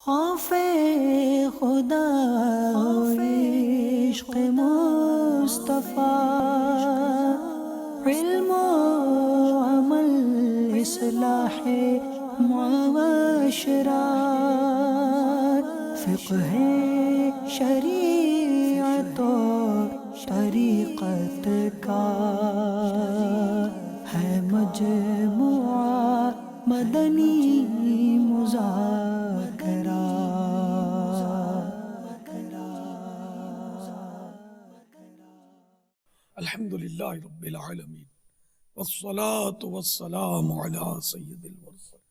خوف خدا عشق مصطفیٰ، علم و عمل اصلاح معاشرہ، فقہ شریعت و طریقت کا ہے مجموعہ مدنی مذاکرہ۔ الحمد للہ رب العالمین والصلاة والسلام علی سید المرسلین،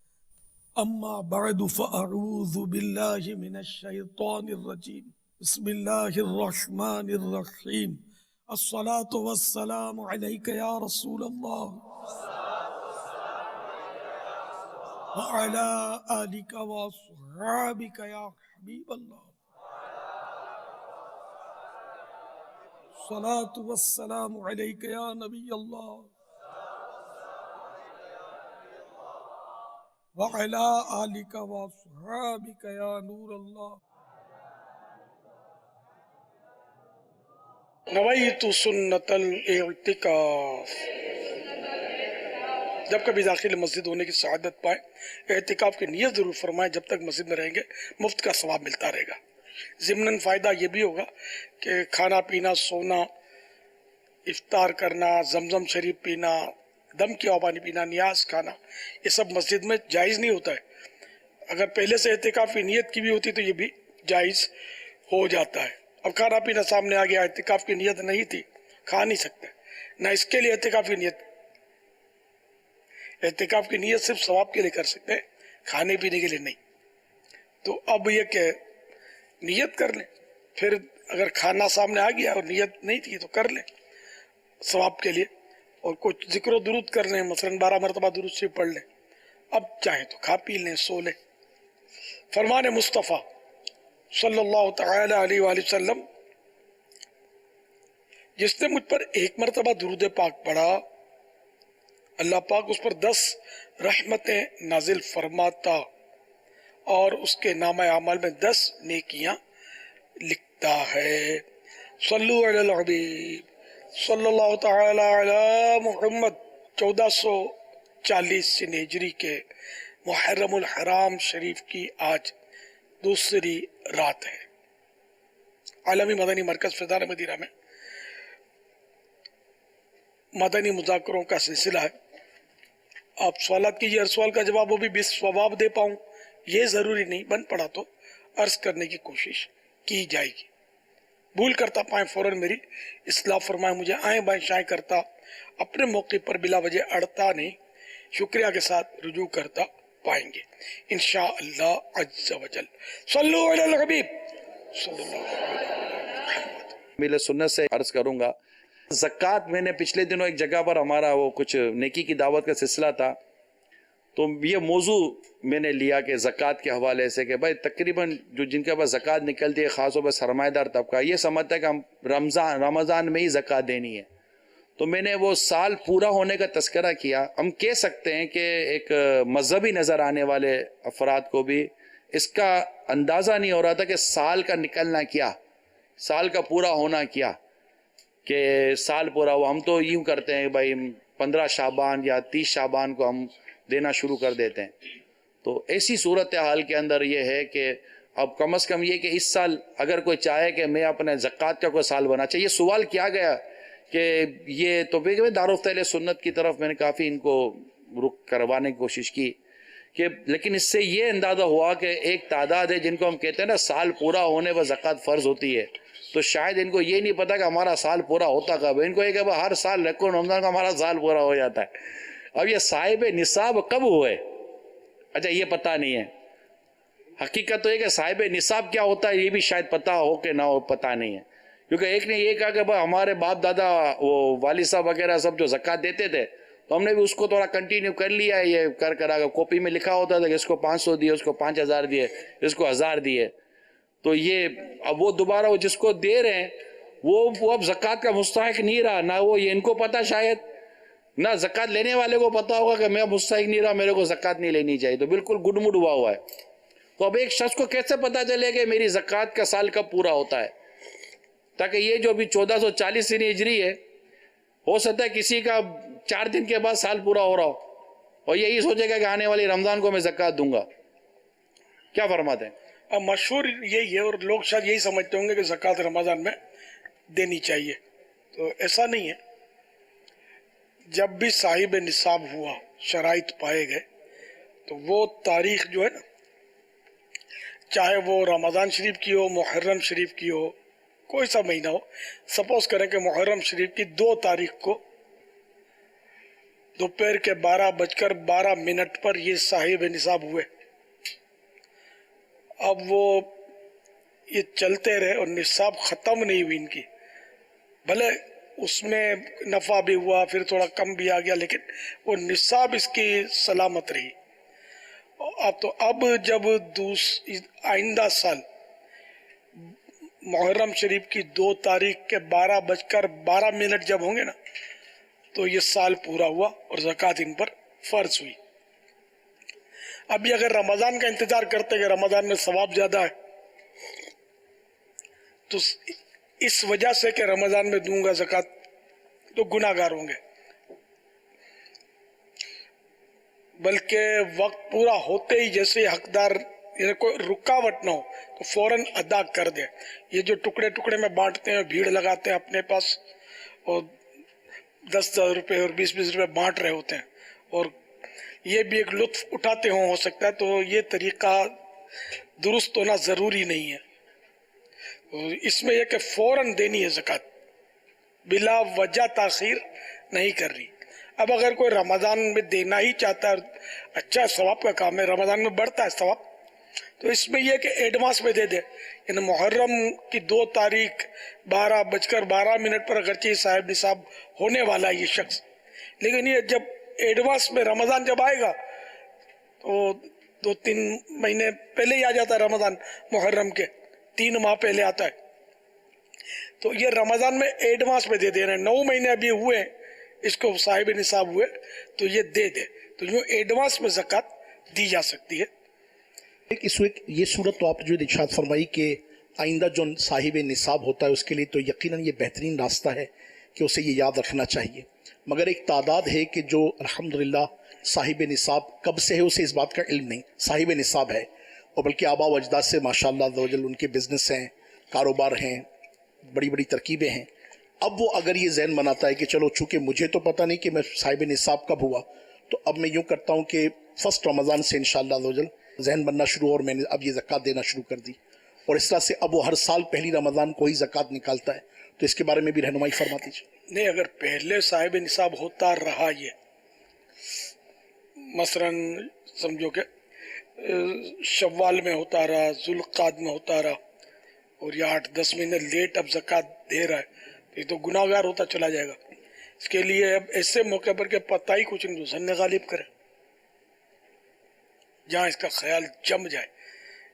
اما بعد فاعوذ باللہ من الشیطان الرجیم، بسم اللہ الرحمن الرحیم، الصلاة والسلام علیک یا رسول اللہ وعلی آلک واصحابک یا حبیب اللہ، الصلاة والسلام علیک یا نبی اللہ وعلی آلک واصحابک یا نور اللہ۔ نویت سنت الاعتکاف، جب کبھی داخل مسجد ہونے کی سعادت پائیں، اعتکاف کی نیت ضرور فرمائیں۔ جب تک مسجد میں رہیں گے مفت کا ثواب ملتا رہے گا۔ ضمناً فائدہ یہ بھی ہوگا کہ کھانا پینا، سونا، افطار کرنا، زمزم شریف پینا، دم کی آب پانی پینا، نیاز کھانا، یہ سب مسجد میں جائز نہیں ہوتا ہے۔ اگر پہلے سے اعتکاف کی نیت کی بھی ہوتی تو یہ بھی جائز ہو جاتا ہے۔ اب کھانا پینا سامنے آ گیا، اعتکاف کی نیت نہیں تھی، کھا نہیں سکتے، نہ اس کے لیے اعتکاف کی نیت۔ اعتکاف کی نیت صرف ثواب کے لیے کر سکتے ہیں، کھانے پینے کے لیے نہیں۔ تو اب یہ کہ نیت کر لیں، پھر اگر کھانا سامنے آ گیا اور نیت نہیں تھی تو کر لیں ثواب کے لیے، اور کچھ ذکر و درود کر لیں، مثلا 12 مرتبہ درود شریف پڑھ لیں۔ اب چاہیں تو کھا پی لیں، سو لیں۔ فرمان مصطفیٰ صلی اللہ تعالی علیہ وآلہ وسلم، جس نے مجھ پر 1 مرتبہ درود پاک پڑھا، اللہ پاک اس پر 10 رحمتیں نازل فرماتا اور اس کے نامہ اعمال میں 10 نیکیاں لکھتا ہے۔ صلو علی الحبیب صلی اللہ تعالی علی محمد۔ 1440 ہجری کے محرم الحرام شریف کی آج دوسری رات ہے۔ عالمی مدنی مرکز فیضان مدینہ میں مدنی مذاکروں کا سلسلہ ہے۔ آپ سوالات کیجیے، ہر سوال کا جواب وہ بھی بالصواب دے پاؤں یہ ضروری نہیں، بن پڑا تو عرض کرنے کی کوشش کی جائے گی۔ بھول کرتا پائیں فوراً میری اصلاح فرمائیں، مجھے آئیں بائیں شائیں کرتا اپنے موقع پر بلا وجہ اڑتا نہیں، شکریہ کے ساتھ رجوع کرتا پائیں گے انشاءاللہ عز و جل۔ صلو علی الحبیب صلی اللہ علیہ وسلم۔ میل سنت سے عرض کروں گا، زکوٰۃ میں نے پچھلے دنوں ایک جگہ پر ہمارا وہ کچھ نیکی کی دعوت کا سلسلہ تھا، تو یہ موضوع میں نے لیا کہ زکوٰۃ کے حوالے سے کہ بھائی تقریباً جو جن کے پاس زکوٰۃ نکلتی ہے، خاص طور پر سرمایہ دار طبقہ یہ سمجھتا ہے کہ ہم رمضان میں ہی زکوٰۃ دینی ہے۔ تو میں نے وہ سال پورا ہونے کا تذکرہ کیا۔ ہم کہہ سکتے ہیں کہ ایک مذہبی نظر آنے والے افراد کو بھی اس کا اندازہ نہیں ہو رہا تھا کہ سال کا نکلنا کیا، سال کا پورا ہونا کیا، کہ سال پورا ہوا۔ ہم تو یوں کرتے ہیں بھائی 15 شعبان یا 30 شعبان کو ہم دینا شروع کر دیتے ہیں۔ تو ایسی صورتحال کے اندر یہ ہے کہ اب کم از کم یہ کہ اس سال اگر کوئی چاہے کہ میں اپنے زکوٰۃ کا کوئی سال بنا چاہیے، یہ سوال کیا گیا کہ یہ تو دارالفت اہل سنت کی طرف میں نے کافی ان کو رخ کروانے کی کوشش کی کہ لیکن اس سے یہ اندازہ ہوا کہ ایک تعداد ہے جن کو ہم کہتے ہیں نا سال پورا ہونے پر زکوٰۃ فرض ہوتی ہے، تو شاید ان کو یہ نہیں پتا کہ ہمارا سال پورا ہوتا کب ہے۔ ان کو یہ کہ ہر سال رکھو رمضان کا ہمارا سال پورا ہو جاتا ہے۔ اب یہ صاحب نصاب کب ہوئے، اچھا یہ پتہ نہیں ہے۔ حقیقت تو یہ کہ صاحب نصاب کیا ہوتا ہے یہ بھی شاید پتہ ہو کہ نہ ہو، پتہ نہیں ہے۔ کیونکہ ایک نے یہ کہا کہ بھائی ہمارے باپ دادا وہ والد صاحب وغیرہ سب جو زکوٰۃ دیتے تھے تو ہم نے بھی اس کو تھوڑا کنٹینیو کر لیا ہے، یہ کر کاپی میں لکھا ہوتا تھا کہ اس کو 500 دیے، اس کو 5000 دیے، اس کو 1000 دیے۔ تو یہ اب وہ دوبارہ وہ جس کو دے رہے ہیں وہ اب زکوٰۃ کا مستحق نہیں رہا، نہ وہ یہ ان کو پتہ شاید، نہ زکوٰۃ لینے والے کو پتا ہوگا کہ میں مستحق نہیں رہا، میرے کو زکوٰۃ نہیں لینی چاہیے، تو بالکل گڈ مڈ ہوا ہے۔ تو اب ایک شخص کو کیسے پتا چلے کہ میری زکوٰۃ کا سال کب پورا ہوتا ہے؟ تاکہ یہ جو ابھی 1440 سنی ہجری ہے، ہو سکتا ہے کسی کا 4 دن کے بعد سال پورا ہو رہا ہو اور یہی سوچے گا کہ آنے والی رمضان کو میں زکوٰۃ دوں گا. کیا فرماتے ہیں؟ اب مشہور یہی ہے، اور لوگ شاید یہی سمجھتے ہوں گے کہ زکوٰۃ رمضان میں دینی چاہیے. تو ایسا نہیں ہے. جب بھی صاحب نصاب ہوا، شرائط پائے گئے، تو وہ تاریخ جو ہے نا، چاہے وہ رمضان شریف کی ہو، محرم شریف کی ہو، کوئی سا مہینہ ہو، سپوز کریں کہ محرم شریف کی 2 تاریخ کو دوپہر کے 12:12 پر یہ صاحب نصاب ہوئے. اب وہ یہ چلتے رہے اور نصاب ختم نہیں ہوئی ان کی، بھلے اس میں نفع بھی ہوا، پھر تھوڑا کم بھی آ گیا، لیکن وہ نصاب اس کی سلامت رہی. اب جب آئندہ سال محرم شریف کی 2 تاریخ کے 12:12 جب ہوں گے نا، تو یہ سال پورا ہوا اور زکوٰۃ ان پر فرض ہوئی. ابھی اگر رمضان کا انتظار کرتے کہ رمضان میں ثواب زیادہ ہے، تو اس وجہ سے کہ رمضان میں دوں گا زکوٰۃ تو گناہ گار ہوں گے، بلکہ وقت پورا ہوتے ہی جیسے حقدار، یعنی کوئی رکاوٹ نہ ہو تو فوراً ادا کر دے. یہ جو ٹکڑے ٹکڑے میں بانٹتے ہیں، بھیڑ لگاتے ہیں اپنے پاس اور 10 روپے اور 20 روپے بانٹ رہے ہوتے ہیں، اور یہ بھی ایک لطف اٹھاتے ہو سکتا ہے، تو یہ طریقہ درست ہونا ضروری نہیں ہے. اس میں یہ کہ فوراً دینی ہے زکوٰۃ، بلا وجہ تاخیر نہیں کر رہی. اب اگر کوئی رمضان میں دینا ہی چاہتا ہے، اچھا ثواب کا کام ہے، رمضان میں بڑھتا ہے ثواب، تو اس میں یہ کہ ایڈوانس میں دے دے. یعنی محرم کی 2 تاریخ 12:12 پر اگرچہ صاحب نصاب ہونے والا ہے یہ شخص، لیکن یہ جب ایڈوانس میں رمضان جب آئے گا تو 2-3 مہینے پہلے ہی آ جاتا ہے رمضان، محرم کے 3 ماہ پہلے آتا ہے، تو یہ رمضان میں ایڈوانس میں دے دے رہے ہیں. 9 مہینے ابھی ہوئے اس کو صاحب نصاب ہوئے تو یہ دے دے، تو یوں ایڈوانس میں زکوٰۃ دی جا سکتی ہے. یہ صورت تو آپ جو ارشاد فرمائی کہ آئندہ جو صاحب نصاب ہوتا ہے اس کے لیے تو یقیناً یہ بہترین راستہ ہے کہ اسے یہ یاد رکھنا چاہیے، مگر ایک تعداد ہے کہ جو الحمدللہ صاحب نصاب کب سے ہے اسے اس بات کا علم نہیں، صاحب نصاب ہے، اور بلکہ آبا و اجداد سے ماشاءاللہ عزوجل ان کے بزنس ہیں، کاروبار ہیں، بڑی بڑی ترکیبیں ہیں. اب وہ اگر یہ ذہن بناتا ہے کہ چلو چونکہ مجھے تو پتہ نہیں کہ میں صاحب نصاب کب ہوا، تو اب میں یوں کرتا ہوں کہ فرسٹ رمضان سے انشاءاللہ عزوجل ذہن بننا شروع، اور میں نے اب یہ زکوٰۃ دینا شروع کر دی، اور اس طرح سے اب وہ ہر سال پہلی رمضان کو ہی زکوٰۃ نکالتا ہے. تو اس کے بارے میں بھی رہنمائی فرما دیجیے. نہیں، اگر پہلے صاحب نصاب ہوتا رہا، یہ مثلا سمجھو کہ شوال میں ہوتا رہا، ذوالقعدہ میں ہوتا رہا، اور یہ 8-10 مہینے لیٹ اب زکوٰۃ دے رہا ہے، تو یہ تو گناہ گار ہوتا چلا جائے گا. اس کے لیے اب ایسے موقع پر کہ پتہ ہی کچھ نہیں، ظن غالب کرے، جہاں اس کا خیال جم جائے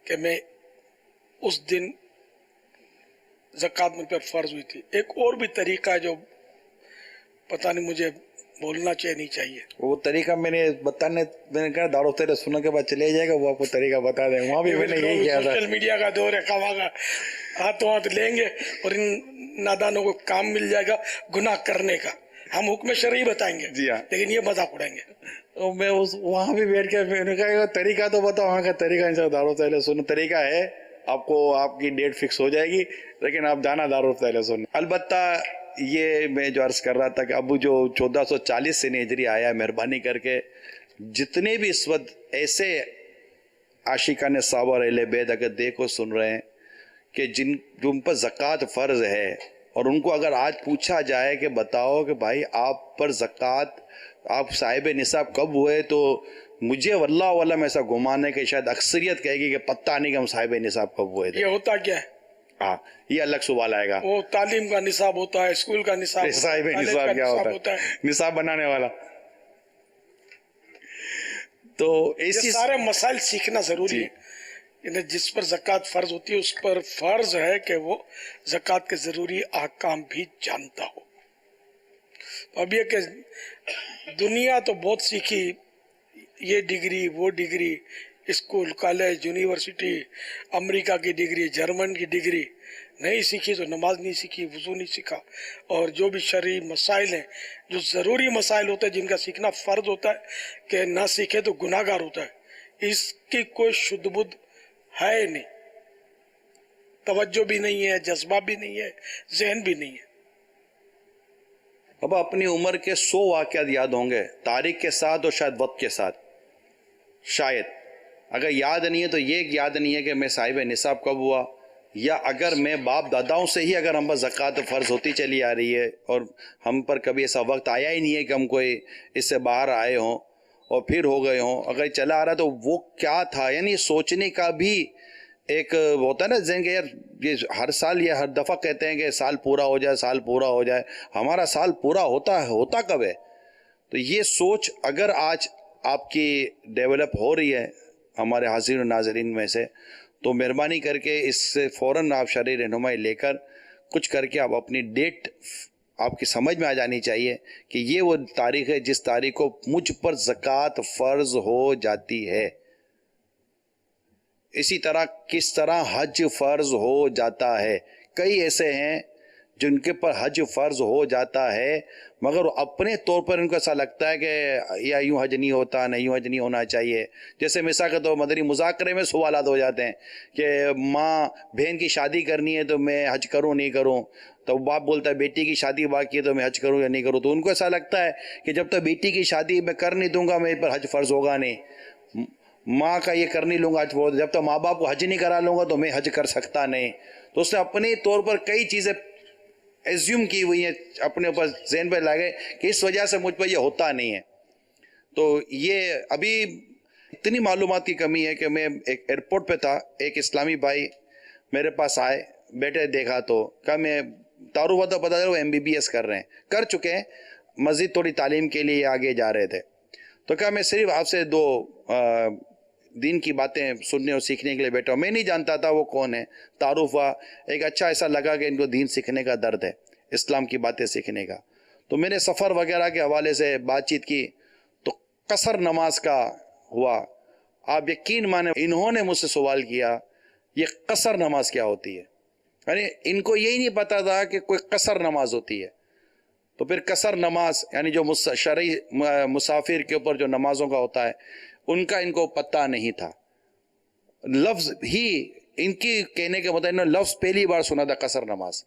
کہ میں اس دن زکوٰۃ مجھ پر فرض ہوئی تھی. ایک اور بھی طریقہ ہے جو پتہ نہیں مجھے بولنا چاہیے نہیں چاہیے، وہ طریقہ میں نے کہا دارالفتہ سننے کے بعد چلے جائے گا، وہ آپ کو طریقہ بتا دیں. وہاں بھی میں نے یہی کیا تھا. سوشل میڈیا کا دور ہے، خواہ کا ہاتھ لیں گے اور ان نادانوں کو کام مل جائے گا گناہ کرنے کا. ہم حکم شرعی بتائیں گے، جی ہاں، لیکن یہ مذاق اڑائیں گے. میں وہاں بھی بیٹھ کے میں نے کہا طریقہ تو بتاؤ. وہاں کا طریقہ ان سے دارالفتہ سننے طریقہ ہے، آپ کو آپ کی ڈیٹ فکس ہو جائے گی، لیکن آپ جانا دارالفتہ سننے. البتہ یہ میں جو عرض کر رہا تھا کہ ابو جو 1440 سے ہجری آیا ہے، مہربانی کر کے جتنے بھی اس وقت ایسے عاشقان صحابہ اور اہل بیت اگر دیکھو سن رہے ہیں کہ جن پر زکوٰۃ فرض ہے، اور ان کو اگر آج پوچھا جائے کہ بتاؤ کہ بھائی آپ پر زکوٰۃ، آپ صاحب نصاب کب ہوئے، تو مجھے واللہ علم ایسا گمان ہے کہ شاید اکثریت کہے گی کہ پتہ نہیں کہ ہم صاحب نصاب کب ہوئے تھے. یہ ہوتا کیا ہے؟ ہاں، یہ الگ سوال آئے گا. وہ تعلیم کا نصاب ہوتا ہے، اسکول کا نصاب، صاحب نصاب کیا ہوتا ہے؟ نصاب بنانے والا. تو یہ سارے مسائل سیکھنا ضروری ہے. یعنی جس پر زکوٰۃ فرض ہوتی ہے اس پر فرض ہے کہ وہ زکوٰۃ کے ضروری احکام بھی جانتا ہو. اب یہ کہ دنیا تو بہت سیکھی، یہ ڈگری وہ ڈگری، اسکول کالج یونیورسٹی امریکہ کی ڈگری جرمن کی ڈگری نہیں سیکھی تو نماز نہیں سیکھی وضو نہیں سیکھا اور جو بھی شرعی مسائل ہیں جو ضروری مسائل ہوتے ہیں جن کا سیکھنا فرض ہوتا ہے کہ نہ سیکھے تو گناہ گار ہوتا ہے اس کی کوئی شدھ بدھ ہے نہیں توجہ بھی نہیں ہے جذبہ بھی نہیں ہے ذہن بھی نہیں ہے اب اپنی عمر کے 100 واقعات یاد ہوں گے تاریخ کے ساتھ اور شاید وقت کے ساتھ شاید اگر یاد نہیں ہے تو یہ یاد نہیں ہے کہ میں صاحب نصاب کب ہوا یا اگر میں باپ داداؤں سے ہی اگر ہم پر زکوٰۃ فرض ہوتی چلی آ رہی ہے اور ہم پر کبھی ایسا وقت آیا ہی نہیں ہے کہ ہم کوئی اس سے باہر آئے ہوں اور پھر ہو گئے ہوں اگر چلا آ رہا تو وہ کیا تھا یعنی سوچنے کا بھی ایک ہوتا ہے نا ذہن کہ یار یہ ہر سال یہ ہر دفعہ کہتے ہیں کہ سال پورا ہو جائے سال پورا ہو جائے ہمارا سال پورا ہوتا کب ہے تو یہ سوچ اگر آج آپ کی ڈیولپ ہو رہی ہے ہمارے حاضرین و ناظرین میں سے تو مہربانی کر کے اس سے فوراً آپ شرعی رہنمائی لے کر کچھ کر کے آپ اپنی ڈیٹ آپ کی سمجھ میں آ جانی چاہیے کہ یہ وہ تاریخ ہے جس تاریخ کو مجھ پر زکوٰۃ فرض ہو جاتی ہے اسی طرح کس طرح حج فرض ہو جاتا ہے کئی ایسے ہیں جن کے پر حج فرض ہو جاتا ہے مگر اپنے طور پر ان کو ایسا لگتا ہے کہ یا یوں حج نہیں ہوتا نہ یوں حج نہیں ہونا چاہیے جیسے مثال کے طور مدنی مذاکرے میں سوالات ہو جاتے ہیں کہ ماں بہن کی شادی کرنی ہے تو میں حج کروں نہیں کروں تو باپ بولتا ہے بیٹی کی شادی باقی ہے تو میں حج کروں یا نہیں کروں تو ان کو ایسا لگتا ہے کہ جب تک بیٹی کی شادی میں کر نہیں دوں گا میرے پر حج فرض ہوگا نہیں ماں کا یہ کر نہیں لوں گا جب تک ماں باپ کو حج نہیں کرا لوں گا تو میں حج کر سکتا نہیں تو اس نے اپنے طور پر کئی چیزیں ایزیوم کی ہوئی ہیں اپنے اوپر ذہن پہ لگے کہ اس وجہ سے مجھ پہ یہ ہوتا نہیں ہے تو یہ ابھی اتنی معلومات کی کمی ہے کہ میں ایک ایئرپورٹ پہ تھا ایک اسلامی بھائی میرے پاس آئے بیٹے دیکھا تو کہا میں تعارف ہوا تو پتا چلا وہ MBBS کر رہے ہیں کر چکے ہیں مزید تھوڑی تعلیم کے لیے آگے جا رہے تھے تو کہا میں صرف آپ سے 2 دین کی باتیں سننے اور سیکھنے کے لیے بیٹھا ہوں میں نہیں جانتا تھا وہ کون ہے تعارف ہوا ایک اچھا ایسا لگا کہ ان کو دین سیکھنے کا درد ہے اسلام کی باتیں سیکھنے کا تو میں نے سفر وغیرہ کے حوالے سے بات چیت کی تو قصر نماز کا ہوا آپ یقین مانیں انہوں نے مجھ سے سوال کیا یہ قصر نماز کیا ہوتی ہے یعنی ان کو یہی نہیں پتا تھا کہ کوئی قصر نماز ہوتی ہے تو پھر قصر نماز یعنی جو شرعی مسافر کے اوپر جو نمازوں کا ہوتا ہے ان کا ان کو پتہ نہیں تھا لفظ ہی ان کی کہنے کے مطابق انہوں نے لفظ پہلی بار سنا تھا قصر نماز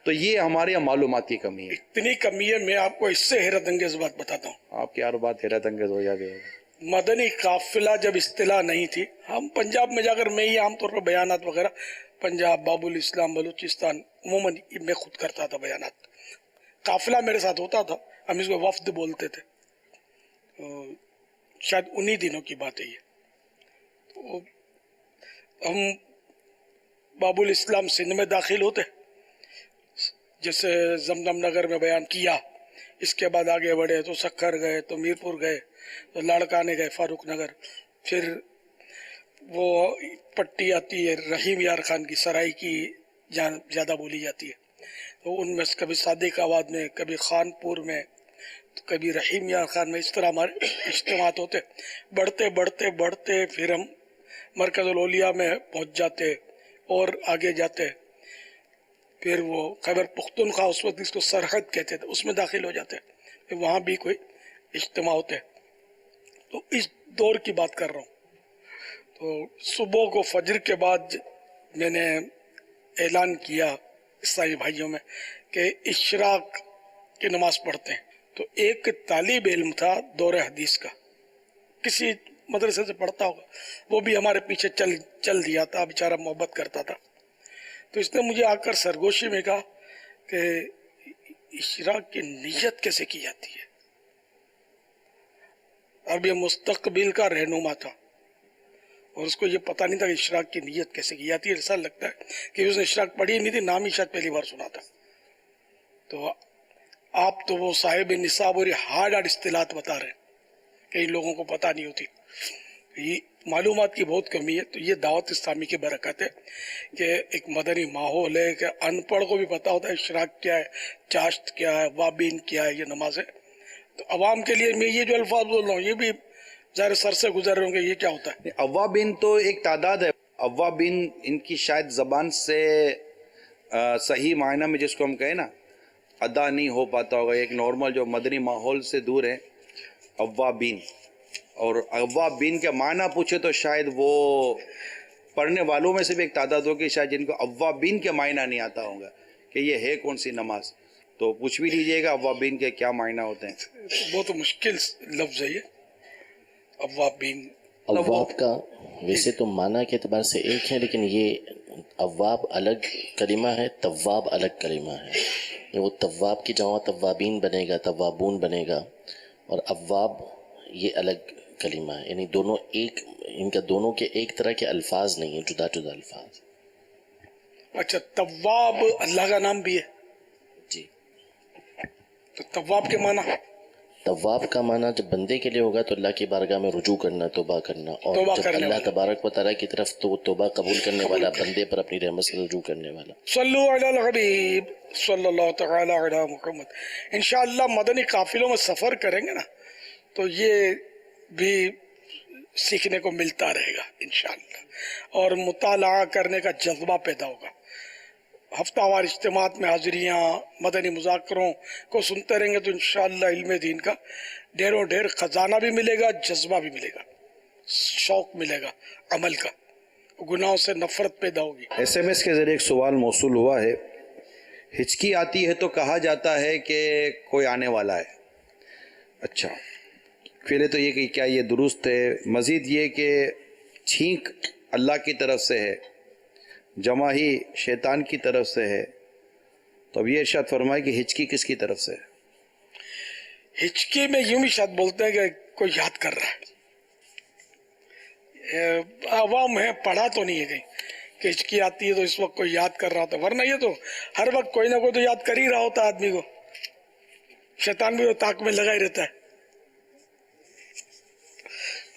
تو یہ ہمارے یہاں معلومات کی کمی ہے اتنی کمی ہے میں آپ کو اس سے حیرت انگیز بات بتاتا ہوں آپ کی ہر بات حیرت انگیز ہو جاتی ہے مدنی قافلہ جب اصطلاح نہیں تھی ہم پنجاب میں جا کر میں ہی عام طور پر بیانات وغیرہ پنجاب باب الاسلام بلوچستان عموماً میں خود کرتا تھا بیانات قافلہ میرے ساتھ ہوتا تھا ہم اس کو وفد بولتے تھے شاید انہی دنوں کی بات ہے یہ تو ہم باب الاسلام سندھ میں داخل ہوتے جیسے زمزم نگر میں بیان کیا اس کے بعد آگے بڑھے تو سکھر گئے تو میرپور گئے تو لاڑکانے گئے فاروق نگر پھر وہ پٹی آتی ہے رحیم یار خان کی سرائی کی جہاں زیادہ بولی جاتی ہے تو ان میں کبھی صادق آباد میں کبھی خانپور میں تو کبھی رحیم یار خان میں اس طرح ہمارے اجتماعات ہوتے بڑھتے بڑھتے بڑھتے پھر ہم مرکز الاولیاء میں پہنچ جاتے اور آگے جاتے پھر وہ خیبر پختونخوا اس وقت اس کو سرحد کہتے تھے اس میں داخل ہو جاتے پھر وہاں بھی کوئی اجتماع ہوتے تو اس دور کی بات کر رہا ہوں تو صبح کو فجر کے بعد میں نے اعلان کیا عیسائی بھائیوں میں کہ اشراق کی نماز پڑھتے ہیں تو ایک طالب علم تھا دور حدیث کا کسی مدرسے سے پڑھتا ہوگا وہ بھی ہمارے پیچھے چل دیا تھا بیچارہ محبت کرتا تھا تو اس نے مجھے آ کر سرگوشی میں کہا کہ اشراق کی نیت کیسے کی جاتی ہے اب یہ مستقبل کا رہنما تھا اور اس کو یہ پتہ نہیں تھا کہ اشراق کی نیت کیسے کی جاتی ہے ایسا لگتا ہے کہ اس نے اشراق پڑھی نہیں تھی نام ہی شاید پہلی بار سنا تھا تو آپ تو وہ صاحب نصاب اور ہارڈ اصطلاحات بتا رہے ہیں کہ ان لوگوں کو پتہ نہیں ہوتی یہ معلومات کی بہت کمی ہے تو یہ دعوت اسلامی کی برکت ہے کہ ایک مدنی ماحول ہے کہ ان پڑھ کو بھی پتہ ہوتا ہے اشراق کیا ہے چاشت کیا ہے وابین کیا ہے یہ نماز ہے تو عوام کے لیے میں یہ جو الفاظ بول رہا ہوں یہ بھی ظاہر سر سے گزر رہے ہوں گے، یہ کیا ہوتا ہے؟ اوابین تو ایک تعداد ہے. اوابین ان کی شاید زبان سے صحیح معنی میں جس کو ہم کہیں نا ادا نہیں ہو پاتا ہوگا، ایک نارمل جو مدنی ماحول سے دور ہے اوابین. اور اوابین کا معنی پوچھے تو شاید وہ پڑھنے والوں میں سے بھی ایک تعداد ہوگی شاید جن کو اوابین کے معنی نہیں آتا ہوگا کہ یہ ہے کون سی نماز. تو پوچھ بھی لیجئے گا اوابین کے کیا معنی ہوتے ہیں. بہت مشکل لفظ ہے یہ اوابین. اواب کا ویسے تو معنی کے اعتبار سے ایک ہے، لیکن یہ اواب الگ کلمہ ہے، تواب الگ کلمہ ہے. وہ تواب کی جمع توابین بنے گا، توابون بنے گا، اور اواب یہ الگ کلمہ ہے. یعنی دونوں ایک، ان کا دونوں کے ایک طرح کے الفاظ نہیں ہیں، جدا جدا الفاظ. اچھا، تواب اللہ کا نام بھی ہے؟ جی. تو تواب کے معنی؟ تواب کا معنی جب بندے کے لیے ہوگا تو اللہ کی بارگاہ میں رجوع کرنا، توبہ کرنا، اور توبہ جب کرنے اللہ والا. تبارک و تعالیٰ کی طرف تو توبہ قبول کرنے والا، بندے پر اپنی رحمت سے رجوع کرنے والا. صلو علی الحبیب صلی اللہ تعالی علی محمد. انشاءاللہ مدنی قافلوں میں سفر کریں گے نا تو یہ بھی سیکھنے کو ملتا رہے گا انشاءاللہ، اور مطالعہ کرنے کا جذبہ پیدا ہوگا. ہفتہ وار اجتماعات میں حاضریاں، مدنی مذاکروں کو سنتے رہیں گے تو انشاءاللہ علم دین کا ڈھیروں ڈھیر خزانہ بھی ملے گا، جذبہ بھی ملے گا، شوق ملے گا عمل کا، گناہوں سے نفرت پیدا ہوگی. SMS کے ذریعے ایک سوال موصول ہوا ہے. ہچکی آتی ہے تو کہا جاتا ہے کہ کوئی آنے والا ہے. اچھا، پہلے تو یہ کہ کیا یہ درست ہے؟ مزید یہ کہ چھینک اللہ کی طرف سے ہے، جمع ہی شیطان کی طرف سے ہے، تو اب یہ ارشاد فرمائے کہ ہچکی کس کی طرف سے ہے؟ ہچکی میں یوں بھی شاید بولتے ہیں کہ کوئی یاد کر رہا ہے. عوام ہے، پڑھا تو نہیں ہے کہیں کہ ہچکی آتی ہے تو اس وقت کوئی یاد کر رہا ہوتا ہے، ورنہ یہ تو ہر وقت کوئی نہ کوئی تو یاد کر ہی رہا ہوتا ہے آدمی کو. شیطان بھی وہ طاق میں لگا ہی رہتا ہے.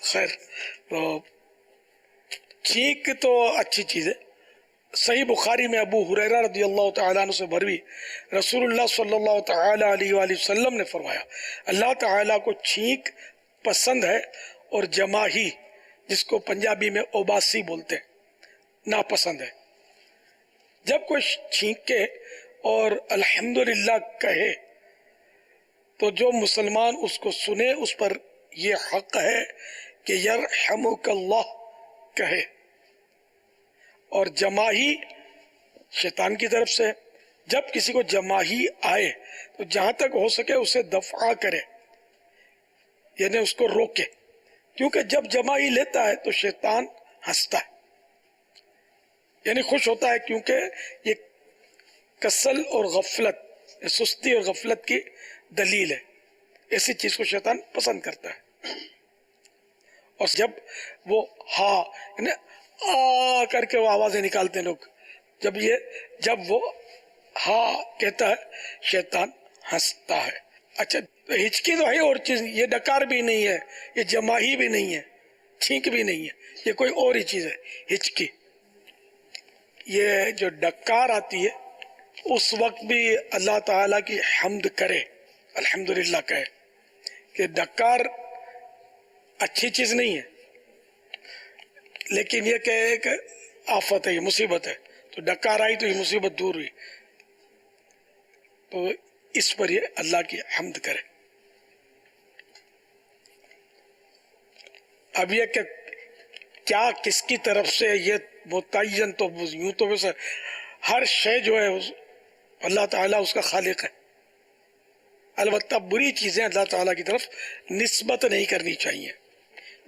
خیر، تو چینک تو اچھی چیز ہے. صحیح بخاری میں ابو ہریرہ رضی اللہ تعالیٰ عنہ سے بروی رسول اللہ صلی اللہ تعالیٰ علیہ وآلہ وسلم نے فرمایا، اللہ تعالیٰ کو چھینک پسند ہے اور جماہی، جس کو پنجابی میں اوباسی بولتے ہیں، ناپسند ہے. جب کوئی چھینکے اور الحمدللہ کہے تو جو مسلمان اس کو سنے اس پر یہ حق ہے کہ یرحمک اللہ کہے. اور جماہی شیطان کی طرف سے. جب کسی کو جماہی آئے تو جہاں تک ہو سکے اسے دفع کرے، یعنی اس کو روکے، کیونکہ جب جماہی لیتا ہے تو شیطان ہنستا ہے، یعنی خوش ہوتا ہے، کیونکہ یہ کسل اور غفلت، سستی اور غفلت کی دلیل ہے. ایسی چیز کو شیطان پسند کرتا ہے. اور جب وہ ہاں یعنی آ کر کے وہ آوازیں نکالتے ہیں لوگ، جب وہ ہاں کہتا ہے شیطان ہنستا ہے. اچھا، ہچکی تو ہے اور چیز، یہ ڈکار بھی نہیں ہے، یہ جماہی بھی نہیں ہے، چھینک بھی نہیں ہے، یہ کوئی اور ہی چیز ہے ہچکی. یہ جو ڈکار آتی ہے اس وقت بھی اللہ تعالیٰ کی حمد کرے، الحمدللہ کہے، کہ ڈکار اچھی چیز نہیں ہے، لیکن یہ کہ ایک آفت ہے، یہ مصیبت ہے. تو ڈکار آئی تو یہ مصیبت دور ہوئی، تو اس پر یہ اللہ کی حمد کرے. اب یہ کہ کیا کس کی طرف سے یہ متعین، تو یوں تو ویسے ہر شے جو ہے اللہ تعالیٰ اس کا خالق ہے. البتہ بری چیزیں اللہ تعالیٰ کی طرف نسبت نہیں کرنی چاہیے.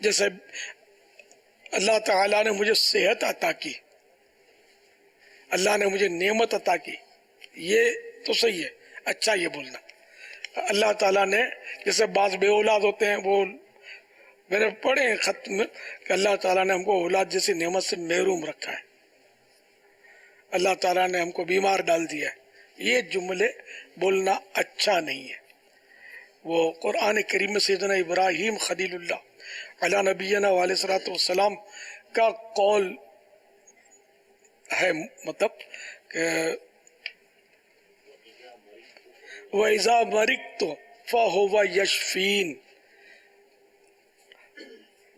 جیسے اللہ تعالیٰ نے مجھے صحت عطا کی، اللہ نے مجھے نعمت عطا کی، یہ تو صحیح ہے، اچھا یہ بولنا. اللہ تعالیٰ نے جیسے بعض بے اولاد ہوتے ہیں، وہ میں نے پڑھے خط میں کہ اللہ تعالیٰ نے ہم کو اولاد جیسی نعمت سے محروم رکھا ہے، اللہ تعالیٰ نے ہم کو بیمار ڈال دیا ہے. یہ جملے بولنا اچھا نہیں ہے. وہ قرآن کریم میں سیدنا ابراہیم خلیل اللہ علی نبینا علیہ الصلوۃ والسلام کا قول ہے، مطلب کہ وَإِذَا مَرِضْتُ فَهُوَ يَشْفِينِ.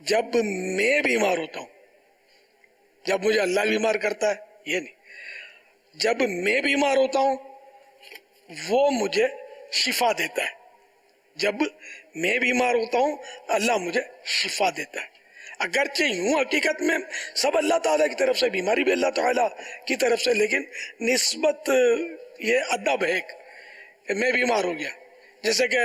جب میں بیمار ہوتا ہوں، جب مجھے اللہ بیمار کرتا ہے یہ نہیں، جب میں بیمار ہوتا ہوں وہ مجھے شفا دیتا ہے. جب میں بیمار ہوتا ہوں اللہ مجھے شفا دیتا ہے. اگرچہ یوں حقیقت میں سب اللہ تعالیٰ کی طرف سے، بیماری بھی اللہ تعالیٰ کی طرف سے، لیکن نسبت یہ ادب ہے کہ میں بیمار ہو گیا، جیسے کہ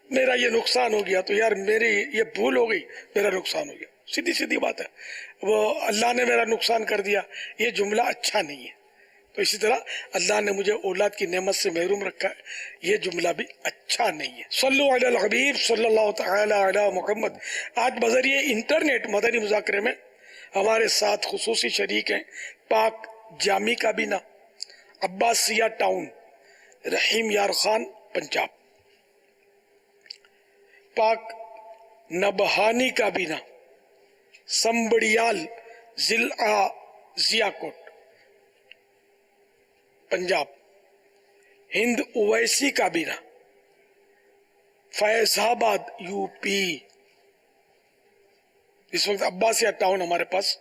میرا یہ نقصان ہو گیا تو یار میری یہ بھول ہو گئی، میرا نقصان ہو گیا، سیدھی سیدھی بات ہے. وہ اللہ نے میرا نقصان کر دیا، یہ جملہ اچھا نہیں ہے. تو اسی طرح اللہ نے مجھے اولاد کی نعمت سے محروم رکھا ہے، یہ جملہ بھی اچھا نہیں ہے. صلو علی الحبیب صلی اللہ تعالی علی محمد. آج بذریعہ انٹرنیٹ مدنی مذاکرے میں ہمارے ساتھ خصوصی شریک ہیں پاک جامی کابینہ، عباسیہ ٹاؤن، رحیم یار خان، پنجاب. پاک نبہانی کابینہ، سمبڑیال، ضلع ضیا کوٹ، پنجاب. ہند اویسی کابینہ، فیض آباد، یو پی. اس وقت عباسیہ ٹاؤن ہمارے پاس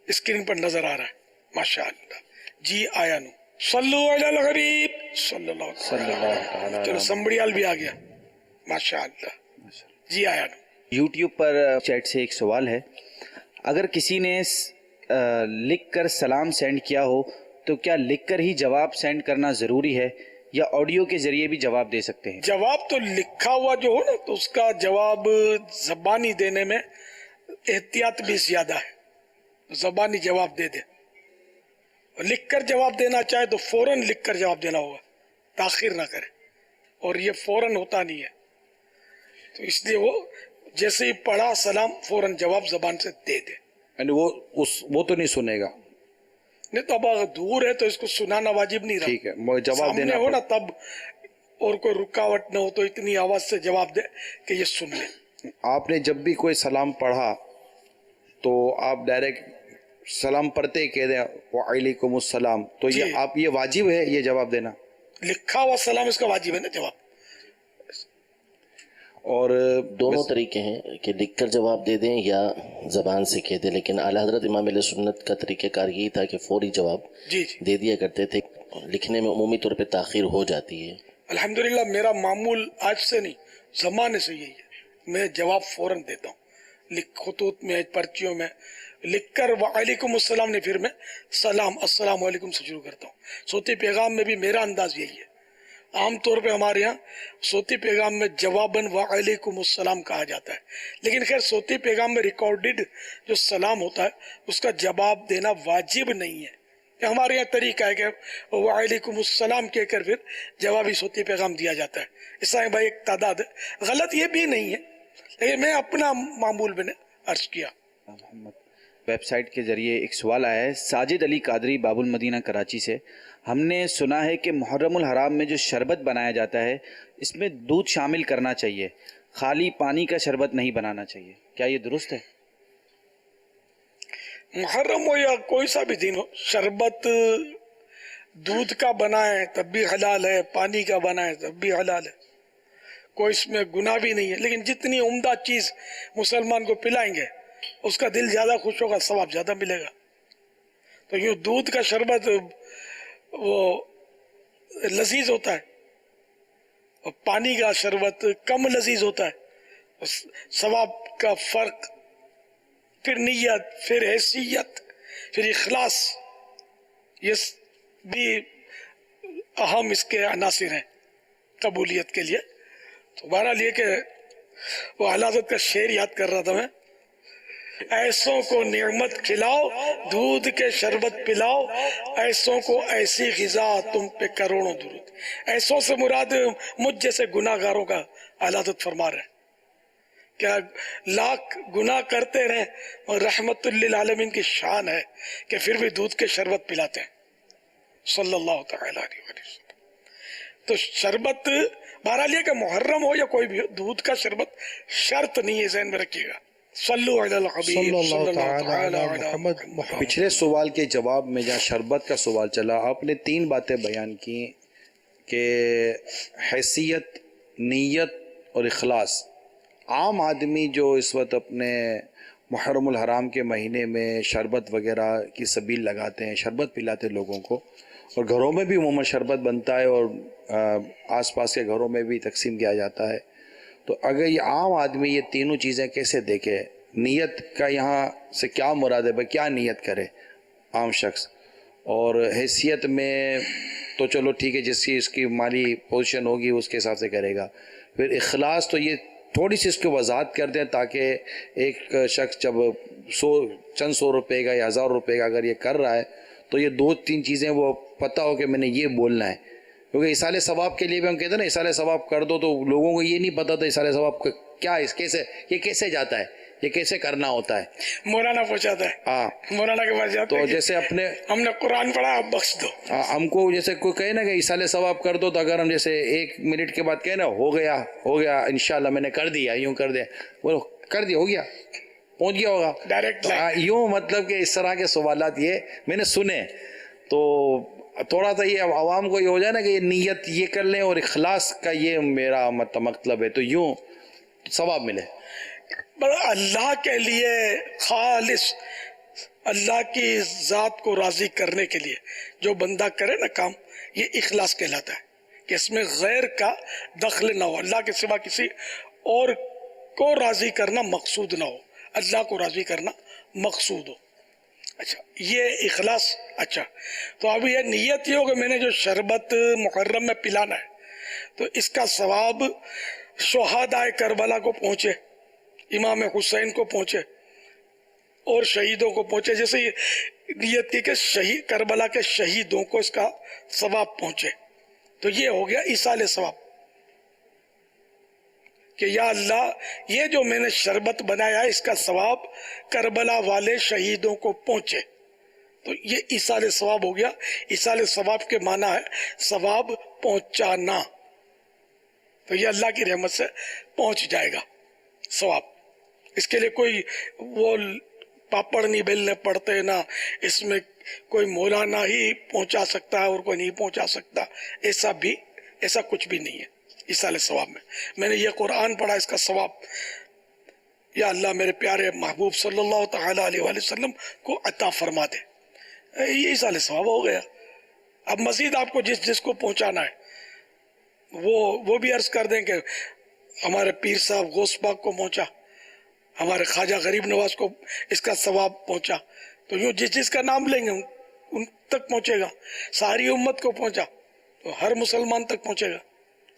اسکرین پر نظر آ رہا ہے. ماشاء اللہ جی آیا نو. صلو علی الحبیب صلی اللہ علیہ وسلم. چلو سمبڑیال بھی آ گیا. ماشاء اللہ جی آیا نو. یوٹیوب پر چیٹ سے ایک سوال ہے، اگر کسی نے لکھ کر سلام سینڈ کیا ہو تو کیا لکھ کر ہی جواب سینڈ کرنا ضروری ہے یا آڈیو کے ذریعے بھی جواب دے سکتے ہیں؟ جواب تو لکھا ہوا جو ہو نا تو اس کا جواب زبانی دینے میں احتیاط بھی زیادہ ہے. زبانی جواب دے دے. لکھ کر جواب دینا چاہے تو فوراً لکھ کر جواب دینا ہوگا، تاخیر نہ کرے، اور یہ فوراً ہوتا نہیں ہے. تو اس لیے وہ جیسے ہی پڑھا سلام فوراً جواب زبان سے دے دے. یعنی وہ تو نہیں سنے گا. نہیں تو اب اگر دور ہے تو اس کو سنانا واجب نہیں رہا. ٹھیک ہے، جواب سامنے دینا ہو نا تب، اور کوئی رکاوٹ نہ ہو تو اتنی آواز سے جواب دے کہ یہ سن لے. آپ نے جب بھی کوئی سلام پڑھا تو آپ ڈائریکٹ سلام پڑھتے ہی کہہ دیں وعلیکم السلام، تو جی. یہ آپ یہ واجب ہے یہ جواب دینا؟ لکھا ہوا سلام اس کا واجب ہے نا جواب. اور دونوں طریقے ہیں کہ لکھ کر جواب دے دیں یا زبان سے کہہ دیں، لیکن اعلیٰ حضرت امام علیہ سنت کا طریقہ کار یہی تھا کہ فوری جواب جی جی دے دیا کرتے تھے. لکھنے میں عمومی طور پہ تاخیر ہو جاتی ہے. الحمدللہ میرا معمول آج سے نہیں زمانے سے یہی ہے، میں جواب فوراً دیتا ہوں. خطوط میں، پرچیوں میں لکھ کر وعلیکم السلام نے پھر میں سلام السلام علیکم سے شروع کرتا ہوں. صوتی پیغام میں بھی میرا انداز یہی ہے. عام طور پہ ہمارے ہاں صوتی پیغام میں جواباً وعلیکم السلام کہا جاتا ہے، لیکن خیر صوتی پیغام میں ریکارڈڈ جو سلام ہوتا ہے اس کا جواب دینا واجب نہیں ہے. ہمارے یہاں طریقہ ہے کہ وعلیکم السلام کہہ کر پھر جوابی صوتی پیغام دیا جاتا ہے. اس طرح بھائی ایک تعداد ہے، غلط یہ بھی نہیں ہے، لیکن میں اپنا معمول میں نے عرض کیا. ویب سائٹ کے ذریعے ایک سوال آیا ہے ساجد علی قادری باب المدینہ کراچی سے. ہم نے سنا ہے کہ محرم الحرام میں جو شربت بنایا جاتا ہے اس میں دودھ شامل کرنا چاہیے، خالی پانی کا شربت نہیں بنانا چاہیے، کیا یہ درست ہے؟ محرم ہو یا کوئی سا بھی دن ہو، شربت دودھ کا بنائے تب بھی حلال ہے، پانی کا بنائے تب بھی حلال ہے، کوئی اس میں گناہ بھی نہیں ہے. لیکن جتنی عمدہ چیز مسلمان کو پلائیں گے اس کا دل زیادہ خوش ہوگا، ثواب زیادہ ملے گا. تو یوں دودھ کا شربت وہ لذیذ ہوتا ہے اور پانی کا شربت کم لذیذ ہوتا ہے. ثواب کا فرق، پھر نیت، پھر حیثیت، پھر اخلاص، یہ بھی اہم اس کے عناصر ہیں قبولیت کے لیے. تو بہرحال یہ کہ وہ اعلیٰ حضرت کا شعر یاد کر رہا تھا میں، ایسوں کو نعمت کھلاؤ دودھ کے شربت پلاؤ، ایسوں کو ایسی غذا تم پہ کروڑوں درود. ایسوں سے مراد مجھ جیسے گناہ گاروں کا اعلیٰ حضرت فرما رہے ہیں. کیا لاکھ گناہ کرتے رہیں اور رحمت للعالمین کی شان ہے کہ پھر بھی دودھ کے شربت پلاتے ہیں صلی اللہ تعالی علیہ وسلم. تو شربت بہرحال یہ کہ محرم ہو یا کوئی بھی ہو، دودھ کا شربت شرط نہیں ہے، ذہن میں رکھیے گا. صلو علی الحبیب صلی اللہ تعالی علی محمد. پچھلے سوال کے جواب میں جہاں شربت کا سوال چلا، آپ نے 3 باتیں بیان کی کہ حیثیت، نیت اور اخلاص. عام آدمی جو اس وقت اپنے محرم الحرام کے مہینے میں شربت وغیرہ کی سبیل لگاتے ہیں، شربت پلاتے لوگوں کو، اور گھروں میں بھی عموماً شربت بنتا ہے اور آس پاس کے گھروں میں بھی تقسیم کیا جاتا ہے، تو اگر یہ عام آدمی یہ تینوں چیزیں کیسے دیکھے؟ نیت کا یہاں سے کیا مراد ہے؟ بھائی کیا نیت کرے عام شخص؟ اور حیثیت میں تو چلو ٹھیک ہے، جس کی اس کی مالی پوزیشن ہوگی اس کے حساب سے کرے گا، پھر اخلاص تو یہ تھوڑی سی اس کو وضاحت کر دیں تاکہ ایک شخص جب چند سو روپے کا یا 1000 روپے کا اگر یہ کر رہا ہے تو یہ 2-3 چیزیں وہ پتہ ہو کہ میں نے یہ بولنا ہے، کیونکہ اصال ثواب کے لیے بھی ہم کہتے ہیں نا اصال ثواب کر دو، تو لوگوں کو یہ نہیں پتہ تھا اصال ثواب کیا ہے، یہ کیسے جاتا ہے، یہ کیسے کرنا ہوتا ہے۔ مولانا پوچھاتا ہے، ہاں، مولانا کے پاس جاتے تو ہیں، جیسے اپنے ہم نے قرآن پڑھا اب بخش دو، ہم کو جیسے کوئی کہے نا کہ اصال ثواب کر دو، تو اگر ہم جیسے 1 منٹ کے بعد کہے نا ہو گیا انشاءاللہ میں نے کر دیا، یوں کر دیا، وہ کر دیا، ہو گیا، پہنچ گیا ہوگا ڈائریکٹ یوں، مطلب کہ اس طرح کے سوالات یہ میں نے سنے، تو تھوڑا سا یہ عوام کو یہ ہو جائے نا کہ یہ نیت یہ کر لیں اور اخلاص کا یہ میرا مطلب ہے، تو یوں ثواب ملے۔ اللہ کے لیے خالص، اللہ کی ذات کو راضی کرنے کے لیے جو بندہ کرے نا کام، یہ اخلاص کہلاتا ہے کہ اس میں غیر کا دخل نہ ہو، اللہ کے سوا کسی اور کو راضی کرنا مقصود نہ ہو، اللہ کو راضی کرنا مقصود ہو۔ اچھا، یہ اخلاص۔ اچھا، تو اب یہ نیت یہ ہو کہ میں نے جو شربت محرم میں پلانا ہے تو اس کا ثواب شہدائے کربلا کو پہنچے، امام حسین کو پہنچے اور شہیدوں کو پہنچے، جیسے یہ نیت کی کہ شہید کربلا کے شہیدوں کو اس کا ثواب پہنچے، تو یہ ہو گیا ایصال ثواب کہ یا اللہ یہ جو میں نے شربت بنایا ہے اس کا ثواب کربلا والے شہیدوں کو پہنچے، تو یہ ایصال ثواب ہو گیا۔ ایصال ثواب کے معنی ہے ثواب پہنچانا، تو یہ اللہ کی رحمت سے پہنچ جائے گا ثواب۔ اس کے لیے کوئی وہ پاپڑ نہیں بیلنے پڑتے، نہ اس میں کوئی مولانا ہی پہنچا سکتا ہے اور کوئی نہیں پہنچا سکتا، ایسا کچھ بھی نہیں ہے ایصال ثواب میں نے یہ قرآن پڑھا، اس کا ثواب یا اللہ میرے پیارے محبوب صلی اللہ تعالی علیہ وآلہ وسلم کو عطا فرما دے، یہ ایصال ثواب ہو گیا۔ اب مزید آپ کو جس کو پہنچانا ہے وہ بھی عرض کر دیں کہ ہمارے پیر صاحب غوث پاک کو پہنچا، ہمارے خواجہ غریب نواز کو اس کا ثواب پہنچا، تو یوں جس کا نام لیں گے ان تک پہنچے گا، ساری امت کو پہنچا تو ہر مسلمان تک پہنچے گا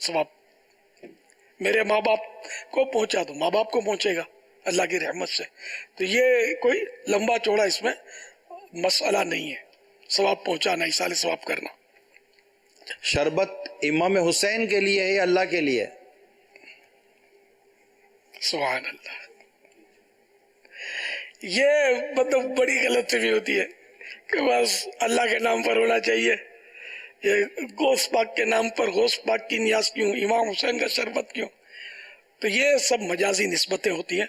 ثواب۔ میرے ماں باپ کو پہنچا تو ماں باپ کو پہنچے گا اللہ کی رحمت سے، تو یہ کوئی لمبا چوڑا اس میں مسئلہ نہیں ہے، ثواب پہنچانا، ایصال ثواب کرنا۔ شربت امام حسین کے لیے ہے یا اللہ کے لیے؟ سبحان اللہ، یہ مطلب بڑی غلط فہمی ہوتی ہے کہ بس اللہ کے نام پر ہونا چاہیے، یہ غوث پاک کے نام پر غوث پاک کی نیاز کیوں، امام حسین کا شربت کیوں؟ تو یہ سب مجازی نسبتیں ہوتی ہیں،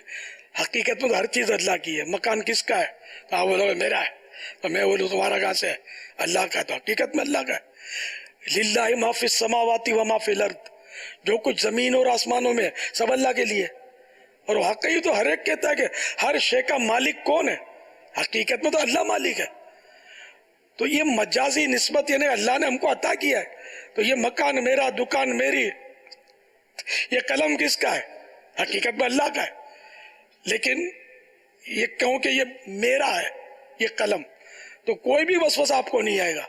حقیقت میں تو ہر چیز اللہ کی ہے۔ مکان کس کا ہے؟ تو آپ بولو میرا ہے، تو میں بولوں تمہارا کہاں سے ہے؟ اللہ کا، تو حقیقت میں اللہ کا ہے۔ للہ ما فی السماوات و ما فی الارض، جو کچھ زمین اور آسمانوں میں سب اللہ کے لیے، اور واقعی تو ہر ایک کہتا ہے کہ ہر شے کا مالک کون ہے؟ حقیقت میں تو اللہ مالک ہے، تو یہ مجازی نسبت یعنی اللہ نے ہم کو عطا کیا ہے، تو یہ مکان میرا، دکان میری، یہ قلم کس کا ہے؟ حقیقت میں اللہ کا ہے، لیکن یہ کہوں کہ یہ میرا ہے یہ قلم، تو کوئی بھی وسوسہ آپ کو نہیں آئے گا۔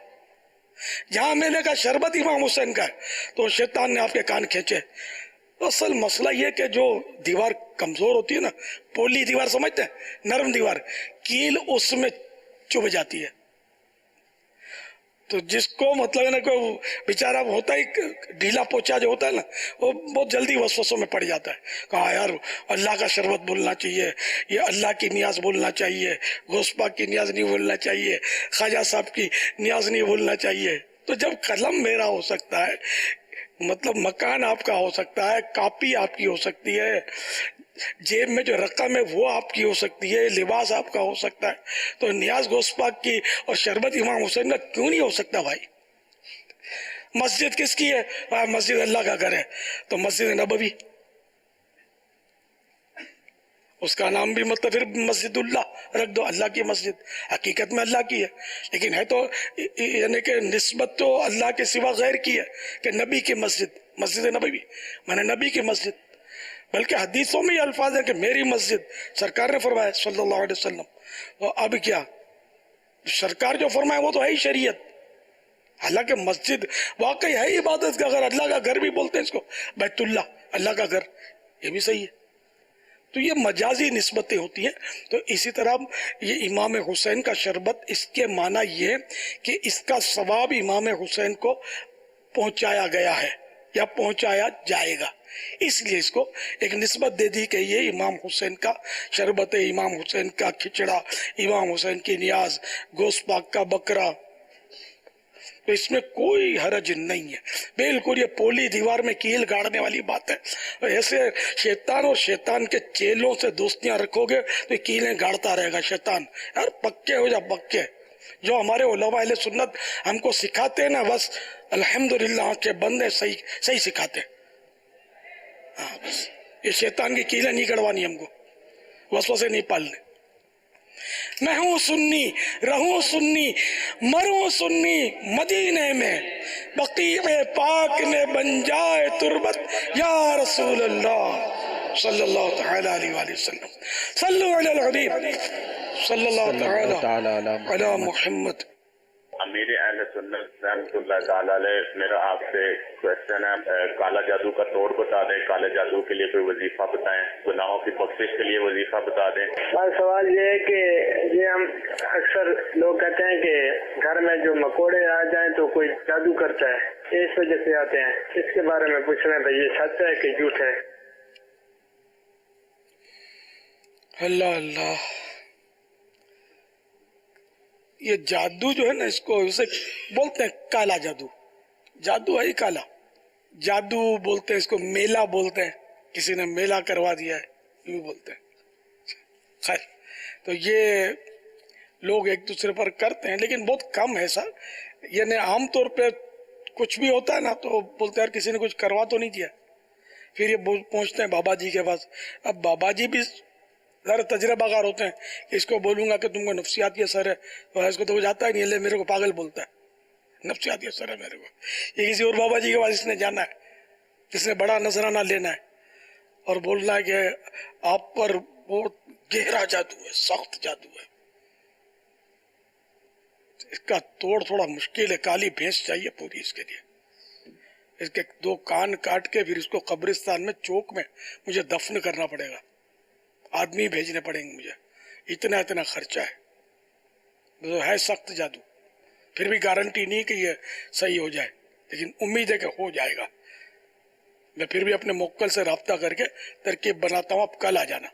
جہاں میں نے کہا شربت امام حسین کا ہے تو شیطان نے آپ کے کان کھینچے۔ اصل مسئلہ یہ کہ جو دیوار کمزور ہوتی ہے نا، پولی دیوار سمجھتے ہیں، نرم دیوار، کیل اس میں چبھ جاتی ہے، تو جس کو مطلب ہے نا کہ بیچارہ ہوتا ہی ڈھیلا پوچا جو ہوتا ہے نا، وہ بہت جلدی وسوسوں میں پڑ جاتا ہے، کہا یار اللہ کا شربت بولنا چاہیے، یہ اللہ کی نیاز بولنا چاہیے، غوث پاک کی نیاز نہیں بولنا چاہیے، خواجہ صاحب کی نیاز نہیں بولنا چاہیے۔ تو جب قلم میرا ہو سکتا ہے، مطلب مکان آپ کا ہو سکتا ہے، کاپی آپ کی ہو سکتی ہے، جیب میں جو رقم ہے وہ آپ کی ہو سکتی ہے، لباس آپ کا ہو سکتا ہے، تو نیاز غوث پاک کی اور شربت امام حسین کا کیوں نہیں ہو سکتا بھائی؟ مسجد کس کی ہے؟ مسجد اللہ کا گھر ہے، تو مسجد نبوی اس کا نام بھی مطلب پھر مسجد اللہ رکھ دو، اللہ کی مسجد، حقیقت میں اللہ کی ہے، لیکن ہے تو یعنی کہ نسبت تو اللہ کے سوا غیر کی ہے، کہ نبی کی مسجد، مسجد نبوی میں نے نبی کی مسجد، بلکہ حدیثوں میں یہ الفاظ ہیں کہ میری مسجد، سرکار نے فرمایا صلی اللہ علیہ وسلم. اور اب کیا سرکار جو فرمائے وہ تو ہے ہی شریعت. حالانکہ مسجد واقعی ہے عبادت کا گھر، اللہ کا گھر بھی بولتے ہیں اس کو، بیت اللہ اللہ کا گھر، یہ بھی صحیح ہے. تو یہ مجازی نسبتیں ہوتی ہیں. تو اسی طرح یہ امام حسین کا شربت، اس کے معنی یہ ہے کہ اس کا ثواب امام حسین کو پہنچایا گیا ہے یا پہنچایا جائے گا، اس لیے اس کو ایک نسبت دے دی کہ یہ امام حسین کا شربت ہے، امام حسین کا کھچڑا، امام حسین کی نیاز، گوشت پاک کا بکرا. تو اس میں کوئی حرج نہیں ہے، بالکل یہ پولی دیوار میں کیل گاڑنے والی بات ہے. ایسے شیطان اور شیطان کے چیلوں سے دوستیاں رکھو گے تو کیلیں گاڑتا رہے گا شیطان. یار پکے ہو جا پکے. جو ہمارے علماء اہل سنت ہم کو سکھاتے ہیں نا، بس الحمدللہ آنکھیں بند ہیں، صحیح سکھاتے ہیں. ہاں بس یہ شیطان کی کیلیں نہیں گڑوانی ہم کو، وسوسے نہیں پالنے. میں ہوں سنی، رہوں سنی، مروں سنی، مدینے میں بقیع پاک میں بن جائے تربت یا رسول اللہ صلی اللہ تعالی علیہ وآلہ وسلم. صلو علی الحبیب صلی اللہ تعالی علی محمد. امیر اہل سنت رحمۃ اللہ تعالی علیہ، میرا آپ سے کوشچن ہے، کالا جادو کا توڑ بتا دیں، کالے جادو کے لیے کوئی وظیفہ بتائیں، گناہوں کی بخشش کے لیے وظیفہ بتا دیں. بس سوال یہ ہے کہ یہ ہم اکثر لوگ کہتے ہیں کہ گھر میں جو مکوڑے آ جائیں تو کوئی جادو کرتا ہے، اس وجہ سے آتے ہیں. اس کے بارے میں پوچھ رہے ہیں بھائی، یہ سچ ہے کہ جھوٹ ہے؟ اللہ اللہ، یہ جادو جو ہے نا، اس کو اسے بولتے ہیں کالا جادو. جادو ہے ہی کالا. جادو بولتے ہیں اس کو، میلہ بولتے ہیں، کسی نے میلہ کروا دیا ہے یہ بولتے ہیں. خیر، تو یہ لوگ ایک دوسرے پر کرتے ہیں لیکن بہت کم ہے ایسا. یعنی عام طور پہ کچھ بھی ہوتا ہے نا تو بولتے ہیں یار کسی نے کچھ کروا تو نہیں دیا، پھر یہ پہنچتے ہیں بابا جی کے پاس. اب بابا جی بھی ذرا تجربہ کار ہوتے ہیں کہ اس کو بولوں گا کہ تم کو نفسیاتی اثر ہے، تو اس کو تو وہ جاتا ہی نہیں، لے میرے کو پاگل بولتا ہے، نفسیاتی اثر ہے میرے کو. یہ کسی اور بابا جی کے پاس اس نے جانا ہے، جس نے بڑا نذرانہ لینا ہے اور بولنا ہے کہ آپ پر بہت گہرا جادو ہے، سخت جادو ہے. اس کا توڑ تھوڑا مشکل ہے. کالی بھینس چاہیے پوری اس کے لیے. اس کے 2 کان کاٹ کے پھر اس کو قبرستان میں چوک میں مجھے دفن کرنا پڑے گا، آدمی بھیجنے پڑیں گے مجھے، اتنا خرچہ ہے سخت جادو. پھر بھی گارنٹی نہیں کہ یہ صحیح ہو جائے، لیکن امید ہے کہ ہو جائے گا. میں پھر بھی اپنے موکل سے رابطہ کر کے ترکیب بناتا ہوں، اب کل آ جانا.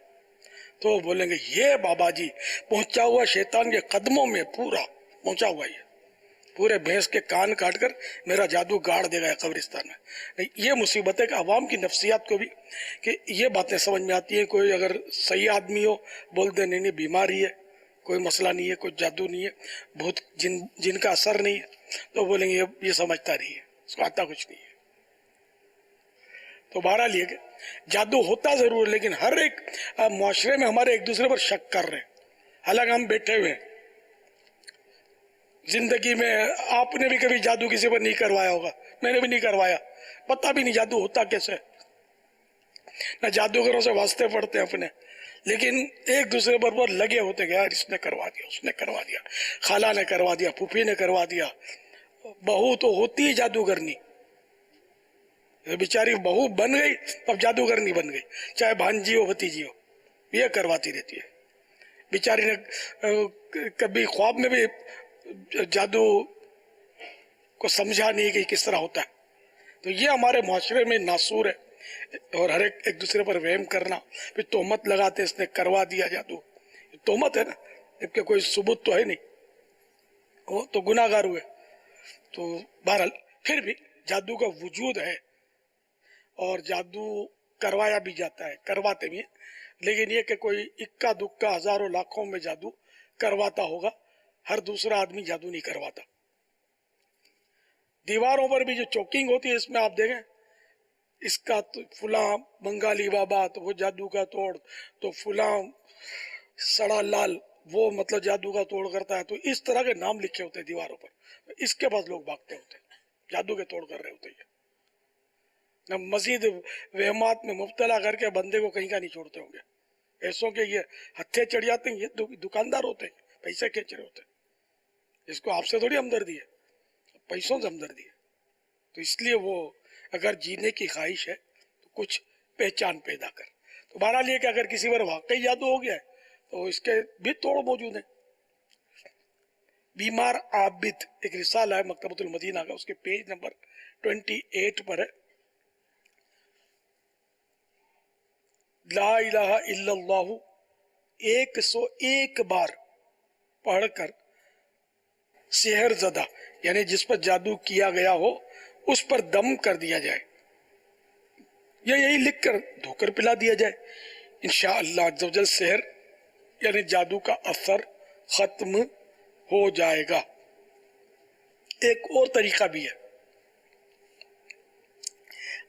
تو وہ بولیں گے یہ بابا جی پہنچا ہوا شیطان کے قدموں میں، پورا پہنچا ہوا، یہ پورے بھینس کے کان کاٹ کر میرا جادو گاڑ دے گا قبرستان میں. یہ مصیبت ہے کہ عوام کی نفسیات کو بھی کہ یہ باتیں سمجھ میں آتی ہیں. کوئی اگر صحیح آدمی ہو بول دے نہیں بیماری ہے، کوئی مسئلہ نہیں ہے، کوئی جادو نہیں ہے، بہت جن کا اثر نہیں ہے، تو بولیں گے یہ سمجھتا نہیں ہے، اس کو آتا کچھ نہیں ہے. تو بہرحال یہ کہ جادو ہوتا ضرور، لیکن ہر ایک معاشرے میں ہمارے ایک دوسرے پر شک کر رہے ہیں، حالانکہ ہم بیٹھے ہوئے ہیں. زندگی میں آپ نے بھی کبھی جادو کسی پر نہیں کروایا ہوگا، میں نے بھی نہیں کروایا، پتہ بھی نہیں جادو ہوتا کیسے. نہ جادوگروں سے واسطے پڑتے ہیں اپنے، لیکن ایک دوسرے پر لگے ہوتے کہ یار اس نے کروا دیا، اس نے کروا دیا، خالہ نے کروا دیا، پھوپھی نے کروا دیا. بہو تو ہوتی ہی جادوگرنی، بیچاری بہو بن گئی اب جادوگرنی بن گئی، چاہے بھانجی ہو بھتیجی ہو، یہ کرواتی رہتی ہے. بیچاری نے کبھی خواب میں بھی جادو کو سمجھا نہیں کہ کس طرح ہوتا ہے. تو یہ ہمارے معاشرے میں ناسور ہے، اور ہر ایک دوسرے پر وہم کرنا، پھر تہمت لگاتے اس نے کروا دیا جادو. تہمت ہے نا، جبکہ کوئی ثبوت تو ہے نہیں، وہ تو گناہ گار ہوئے. تو بہرحال پھر بھی جادو کا وجود ہے، اور جادو کروایا بھی جاتا ہے، کرواتے بھی ہیں. لیکن یہ کہ کوئی اکا دکا ہزاروں لاکھوں میں جادو کرواتا ہوگا، ہر دوسرا آدمی جادو نہیں کرواتا. دیواروں پر بھی جو چوکنگ ہوتی ہے اس میں آپ دیکھیں اس کا تو فلاں بنگالی بابا تو وہ جادو کا توڑ، تو فلاں سڑا لال وہ مطلب جادو کا توڑ کرتا ہے، تو اس طرح کے نام لکھے ہوتے ہیں دیواروں پر، اس کے پاس لوگ بھاگتے ہوتے ہیں، جادو کے توڑ کر رہے ہوتے ہیں، نہ مزید وہمات میں مبتلا کر کے بندے کو کہیں کا نہیں چھوڑتے ہوں گے، ایسوں کے یہ ہتھے چڑھ جاتے ہیں، یہ دکاندار ہوتے ہیں، پیسے کھینچ رہے ہوتے ہیں، اس کو آپ سے تھوڑی ہمدردی ہے، پیسوں سے ہمدردی ہے، تو اس لیے وہ اگر جینے کی خواہش ہے تو کچھ پہچان پیدا کر، تو بہرحال یہ کہ اگر کسی پر واقعی جادو ہو گیا ہے تو اس کے بھی توڑ موجود ہیں۔ بیمار عابد ایک رسالہ ہے مکتبۃ المدینہ کا، اس کے پیج نمبر 28 پر ہے، لا الہ الا اللہ 101 بار پڑھ کر سحر زدہ یعنی جس پر جادو کیا گیا ہو اس پر دم کر دیا جائے، یا یہی لکھ کر دھو کر پلا دیا جائے، انشاءاللہ عز و جل سحر یعنی جادو کا اثر ختم ہو جائے گا۔ ایک اور طریقہ بھی ہے،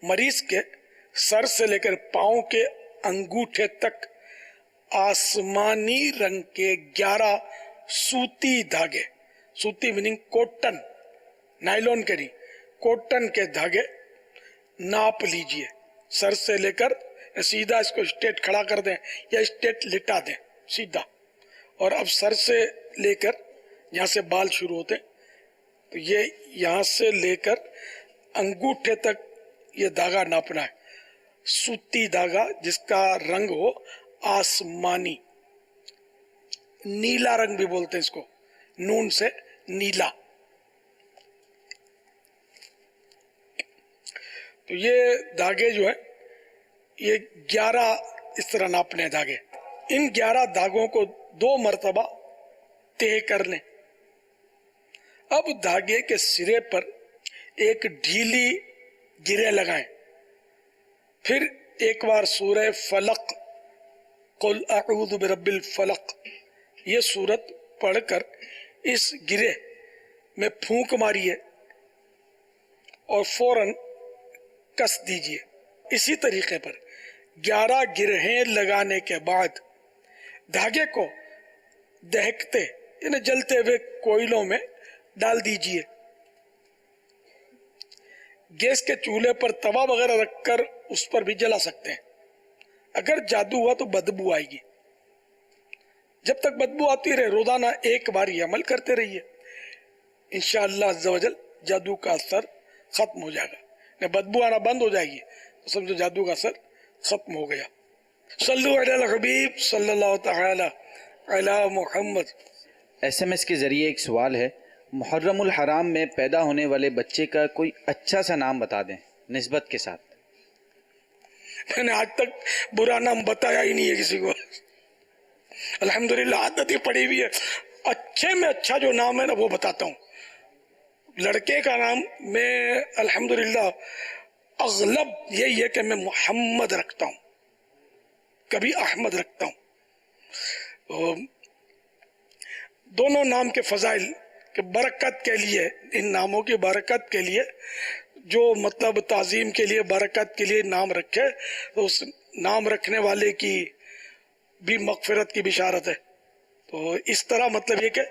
مریض کے سر سے لے کر پاؤں کے انگوٹھے تک آسمانی رنگ کے 11 سوتی دھاگے، سوتی میننگ کوٹن، نائلون کے نہیں، کوٹن کے دھاگے ناپ لیجئے، سر سے لے کر سیدھا اس کو اسٹیٹ کھڑا کر دیں یا اسٹیٹ لٹا دیں سیدھا، اور اب سر سے لے کر یہاں سے بال شروع ہوتے ہیں تو یہ یہاں سے لے کر انگوٹھے تک یہ دھاگا ناپنا ہے، سوتی دھاگا جس کا رنگ ہو آسمانی، نیلا رنگ بھی بولتے ہیں اس کو، نون سے نیلا، تو یہ دھاگے جو ہیں یہ 11 اس طرح ناپنے ہیں دھاگے، ان 11 دھاگوں کو 2 مرتبہ طے کر لیں، اب دھاگے کے سرے پر ایک ڈھیلی گرہ لگائیں، پھر ایک بار سورہ فلق قل اعوذ برب الفلق یہ سورت پڑھ کر اس گرہ میں پھونک ماریے اور فوراً کس دیجئے۔ اسی طریقے پر 11 گرہیں لگانے کے بعد دھاگے کو دہکتے یعنی جلتے ہوئے کوئلوں میں ڈال دیجئے، گیس کے چولہے پر توا وغیرہ رکھ کر اس پر بھی جلا سکتے ہیں، اگر جادو ہوا تو بدبو آئے گی، جب تک بدبو آتی رہے روزانہ ایک بار یہ عمل کرتے رہیے، انشاءاللہ عز و جل جادو کا اثر ختم ہو جائے گا، بدبو آنا بند ہو جائے گی تو سمجھو جادو کا اثر ختم ہو گیا۔ صلو علی الحبیب صلی اللہ تعالی علی محمد۔ SMS کے ذریعے ایک سوال ہے، محرم الحرام میں پیدا ہونے والے بچے کا کوئی اچھا سا نام بتا دیں نسبت کے ساتھ۔ میں نے آج تک برا نام بتایا ہی نہیں ہے کسی کو، الحمدللہ عادت ہی پڑی ہوئی ہے، اچھے میں اچھا جو نام ہے نا وہ بتاتا ہوں۔ لڑکے کا نام میں الحمدللہ اغلب یہی ہے کہ میں محمد رکھتا ہوں، کبھی احمد رکھتا ہوں۔ دونوں نام کے فضائل کہ برکت کے لیے، ان ناموں کی برکت کے لیے جو مطلب تعظیم کے لیے برکت کے لیے نام رکھے تو اس نام رکھنے والے کی بھی مغفرت کی بشارت ہے، تو اس طرح مطلب یہ کہ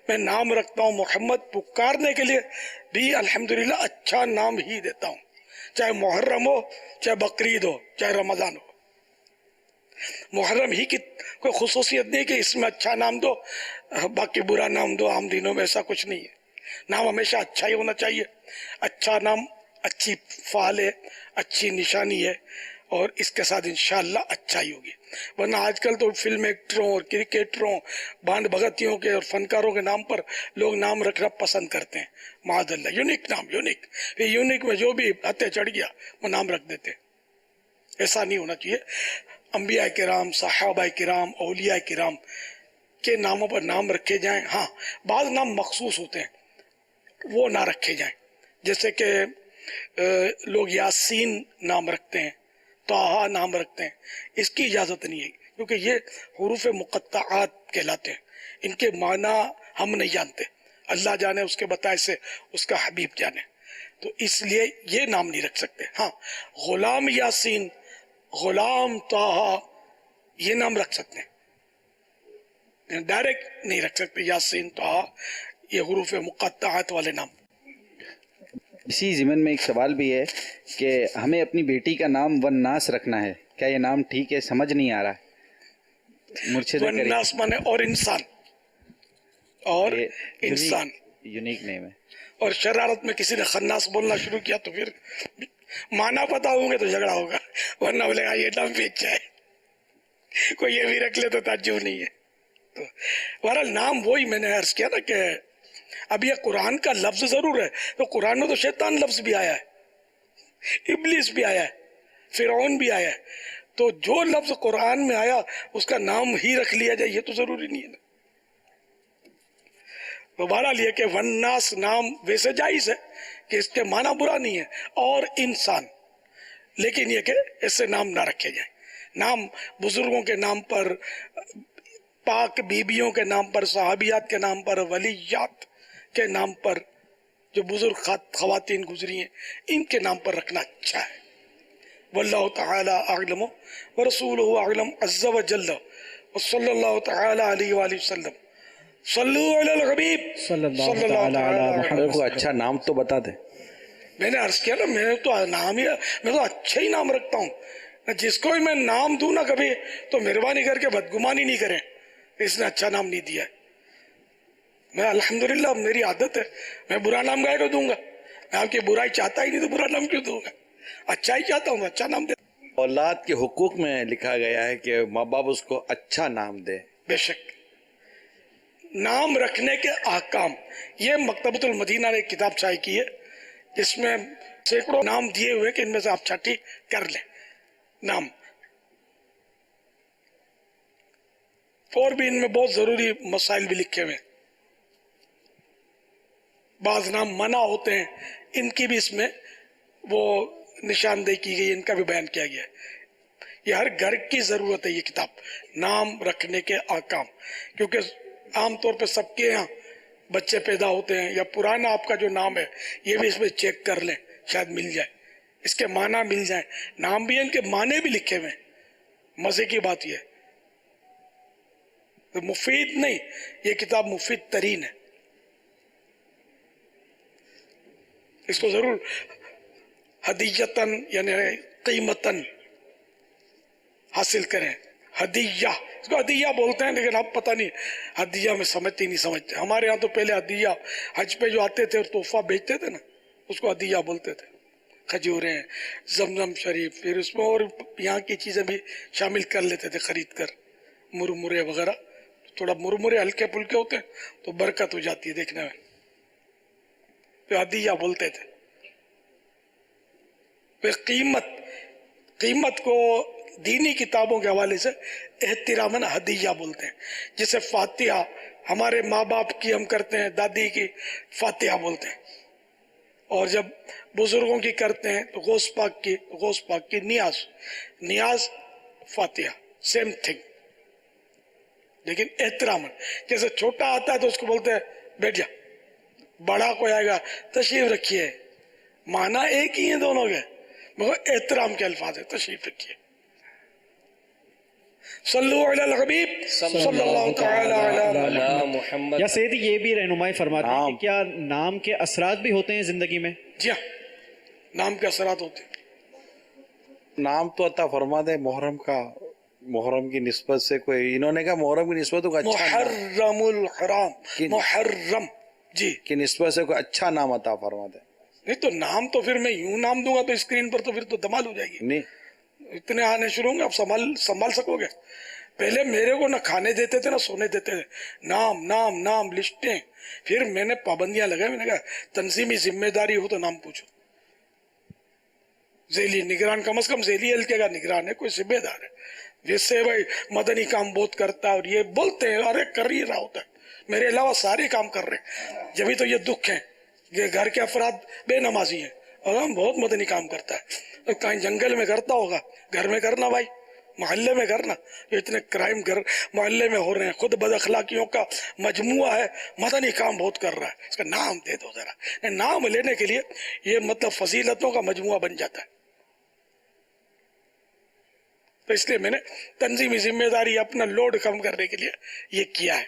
میں نام رکھتا ہوں محمد، پکارنے کے لیے بھی الحمدللہ اچھا نام ہی دیتا ہوں، چاہے محرم ہو چاہے بقرعید ہو چاہے رمضان ہو۔ محرم ہی کی کوئی خصوصیت نہیں کہ اس میں اچھا نام دو باقی برا نام دو، عام دنوں میں ایسا کچھ نہیں ہے، نام ہمیشہ اچھا ہی ہونا چاہیے، اچھا نام اچھی فعال ہے، اچھی نشانی ہے، اور اس کے ساتھ انشاءاللہ اچھا ہی ہوگی، ورنہ آج کل تو فلم ایکٹروں اور کرکٹروں بانڈ بھگتیوں کے اور فنکاروں کے نام پر لوگ نام رکھنا پسند کرتے ہیں، معاذ اللہ، یونیک نام، یونیک میں جو بھی ہتھے چڑھ گیا وہ نام رکھ دیتے ہیں، ایسا نہیں ہونا چاہیے۔ انبیاء کرام، صحابہ کرام، اولیاء کرام کے ناموں پر نام رکھے جائیں، ہاں بعض نام مخصوص ہوتے ہیں وہ نہ رکھے جائیں، جیسے کہ لوگ یاسین نام رکھتے ہیں، طٰہٰ نام رکھتے ہیں، اس کی اجازت نہیں ہے کیونکہ یہ حروف مقطعات کہلاتے ہیں، ان کے معنی ہم نہیں جانتے، اللہ جانے اس کے بتائے سے اس کا حبیب جانے، تو اس لیے یہ نام نہیں رکھ سکتے. ہاں غلام یاسین، غلام طه یہ نام رکھ سکتے ہیں، ڈائریکٹ نہیں رکھ سکتے یاسین طه یہ حروف مقطعات والے نام. اسی ضمن میں ایک سوال بھی ہے کہ ہمیں اپنی بیٹی کا نام والناس رکھنا ہے، کیا یہ نام ٹھیک ہے؟ سمجھ نہیں آ رہا ہے. مرشد کریم والناس مانے اور انسان، اور انسان یونیک نیم ہے. اور شرارت میں کسی نے خناس بولنا شروع کیا تو پھر مانا پتا ہوں گے تو جھگڑا ہوگا، ورنہ بولے گا یہ نام بھی اچھا ہے، کوئی یہ بھی رکھ لے تو تعجب نہیں ہے. تو بہرحال نام وہی میں نے عرض کیا نا کہ اب یہ قرآن کا لفظ ضرور ہے، تو قرآن میں تو شیطان لفظ بھی آیا ہے، ابلیس بھی آیا ہے، فرعون بھی آیا ہے، تو جو لفظ قرآن میں آیا اس کا نام ہی رکھ لیا جائے یہ تو ضروری نہیں ہے نا. تو بہرحال یہ کہ والناس نام ویسے جائز ہے کہ اس کے معنی برا نہیں ہے، اور انسان، لیکن یہ کہ اس سے نام نہ رکھے جائیں. نام بزرگوں کے نام پر، پاک بیبیوں کے نام پر، صحابیات کے نام پر، ولیات کے نام پر، جو بزرگ خواتین گزری ہیں ان کے نام پر رکھنا اچھا ہے. واللہ تعالی اعلم ورسولہ اعلم عز وجل وصلی اللہ تعالی علیہ وآلہ وسلم. صلو علی الحبیب صلی اللہ تعالی میرے کو اچھا نام تو بتا دے. میں نے عرض کیا نا میں تو نام ہی، میں تو اچھا ہی نام رکھتا ہوں. جس کو میں نام دوں نا کبھی تو مہربانی کر کے بدگمانی نہیں کریں اس نے اچھا نام نہیں دیا ہے. میں الحمدللہ میری عادت ہے، میں برا نام گائے کو دوں گا. میں آپ کی برائی چاہتا ہی نہیں تو برا نام کیوں دوں گا؟ اچھا ہی چاہتا ہوں، اچھا نام دے. اولاد کے حقوق میں لکھا گیا ہے کہ ماں باپ اس کو اچھا نام دے. بے شک نام رکھنے کے احکام، یہ مکتبۃ المدینہ نے ایک کتاب شائع کی ہے جس میں سینکڑوں نام دیے ہوئے کہ ان میں سے آپ چھٹی کر لیں نام. اور بھی ان میں بہت ضروری مسائل بھی لکھے ہوئے ہیں. بعض نام منع ہوتے ہیں ان کی بھی اس میں وہ نشاندہی کی گئی، ان کا بھی بیان کیا گیا ہے. یہ ہر گھر کی ضرورت ہے یہ کتاب، نام رکھنے کے احکام، کیونکہ عام طور پہ سب کے یہاں بچے پیدا ہوتے ہیں یا پرانا آپ کا جو نام ہے یہ بھی اس میں چیک کر لیں، شاید مل جائے، اس کے معنی مل جائیں. نام بھی ہیں ان کے معنی بھی لکھے ہوئے ہیں. مزے کی بات یہ ہے تو مفید نہیں، یہ کتاب مفید ترین ہے. اس کو ضرور ہدیتاً یعنی قیمتاً حاصل کریں. ہدیہ، اس کو ہدیہ بولتے ہیں لیکن اب پتہ نہیں ہدیہ میں سمجھتے نہیں سمجھتے. ہمارے ہاں تو پہلے ہدیہ حج پہ جو آتے تھے اور تحفہ بیچتے تھے نا اس کو ہدیہ بولتے تھے. کھجوریں، زمزم شریف، پھر اس میں اور یہاں کی چیزیں بھی شامل کر لیتے تھے خرید کر، مرمرے وغیرہ. تھوڑا مرمرے ہلکے پھلکے ہوتے ہیں تو برکت ہو جاتی ہے دیکھنے میں، تو ہدیہ بولتے تھے. پھر قیمت کو دینی کتابوں کے حوالے سے احتراماً ہدیہ بولتے ہیں. جسے فاتحہ ہمارے ماں باپ کی ہم کرتے ہیں، دادی کی فاتحہ بولتے ہیں، اور جب بزرگوں کی کرتے ہیں تو غوث پاک کی نیاز فاتحہ، سیم تھنگ لیکن احتراماً. جیسے چھوٹا آتا ہے تو اس کو بولتے ہیں بیٹھ جا، بڑا کوئی آئے گا تشریف رکھیے، معنی ایک ہی ہیں دونوں کے مگر احترام کے الفاظ ہے. تشریف رکھیے. صلو علی الحبیب صلی اللہ تعالی علی محمد. یا سید یہ بھی رہنمائی فرماتے ہیں کہ کیا نام کے اثرات بھی ہوتے ہیں زندگی میں؟ جی ہاں، نام کے اثرات ہوتے ہیں. نام تو عطا فرما دے محرم کا، محرم کی نسبت سے کوئی، انہوں نے کہا محرم کی نسبت کو اچھا محرم الحرام، محرم جی کی نسبت سے کوئی اچھا نام عطا فرما دے. نہیں تو نام تو پھر میں یوں نام دوں گا تو اسکرین پر تو پھر تو دمال ہو جائے گی. نہیں اتنے آنے شروع ہوں گے، آپ سنبھال سکو گے؟ پہلے میرے کو نہ کھانے دیتے تھے نہ سونے دیتے تھے، نام نام نام لسٹیں. پھر میں نے پابندیاں لگائی، میں نے کہا تنظیمی ذمہ داری ہو تو نام پوچھو. ذیلی نگران، کم از کم ذیلی حلقے کا نگران ہے، کوئی ذمہ دار ہے. ویسے بھائی مدنی کام بہت کرتا ہے اور یہ بولتے ہیں ارے کر ہی رہا ہوتا ہے، میرے علاوہ سارے کام کر رہے ہیں. جبھی تو یہ دکھ ہے کہ گھر کے افراد بے نمازی ہیں اور ہم بہت مدنی کام کرتا ہے. کہیں جنگل میں کرتا ہوگا، گھر میں کرنا بھائی، محلے میں گھر نا جو اتنے کرائم گھر محلے میں ہو رہے ہیں، خود بد اخلاقیوں کا مجموعہ ہے، مدنی کام بہت کر رہا ہے، اس کا نام دے دو ذرا. نام لینے کے لیے یہ مطلب فضیلتوں کا مجموعہ بن جاتا ہے. تو اس لیے میں نے تنظیمی ذمہ داری اپنا لوڈ کم کرنے کے لیے یہ کیا ہے.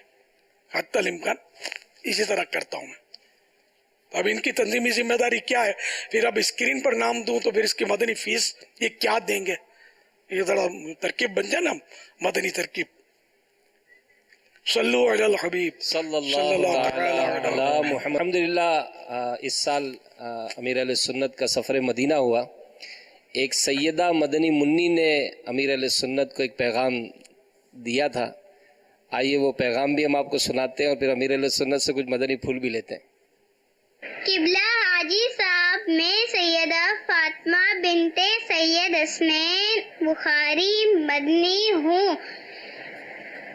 حتی الامکان اسی طرح کرتا ہوں میں. اب ان کی تنظیمی ذمہ داری کیا ہے، پھر اب اسکرین پر نام دوں تو پھر اس کی مدنی فیس یہ کیا دیں گے، یہ ذرا ترکیب بن جائے نا مدنی ترکیب. صلو علی الحبیب صلی اللہ علی محمد. الحمدللہ اس سال امیر علیہ سنت کا سفر مدینہ ہوا. ایک سیدہ مدنی منی نے امیر علیہ سنت کو ایک پیغام دیا تھا. آئیے وہ پیغام بھی ہم آپ کو سناتے ہیں اور پھر امیر علیہ سنت سے کچھ مدنی پھول بھی لیتے ہیں. قبلہ حاجی صاحب، میں سیدہ فاطمہ بنت سید حسنین بخاری مدنی ہوں.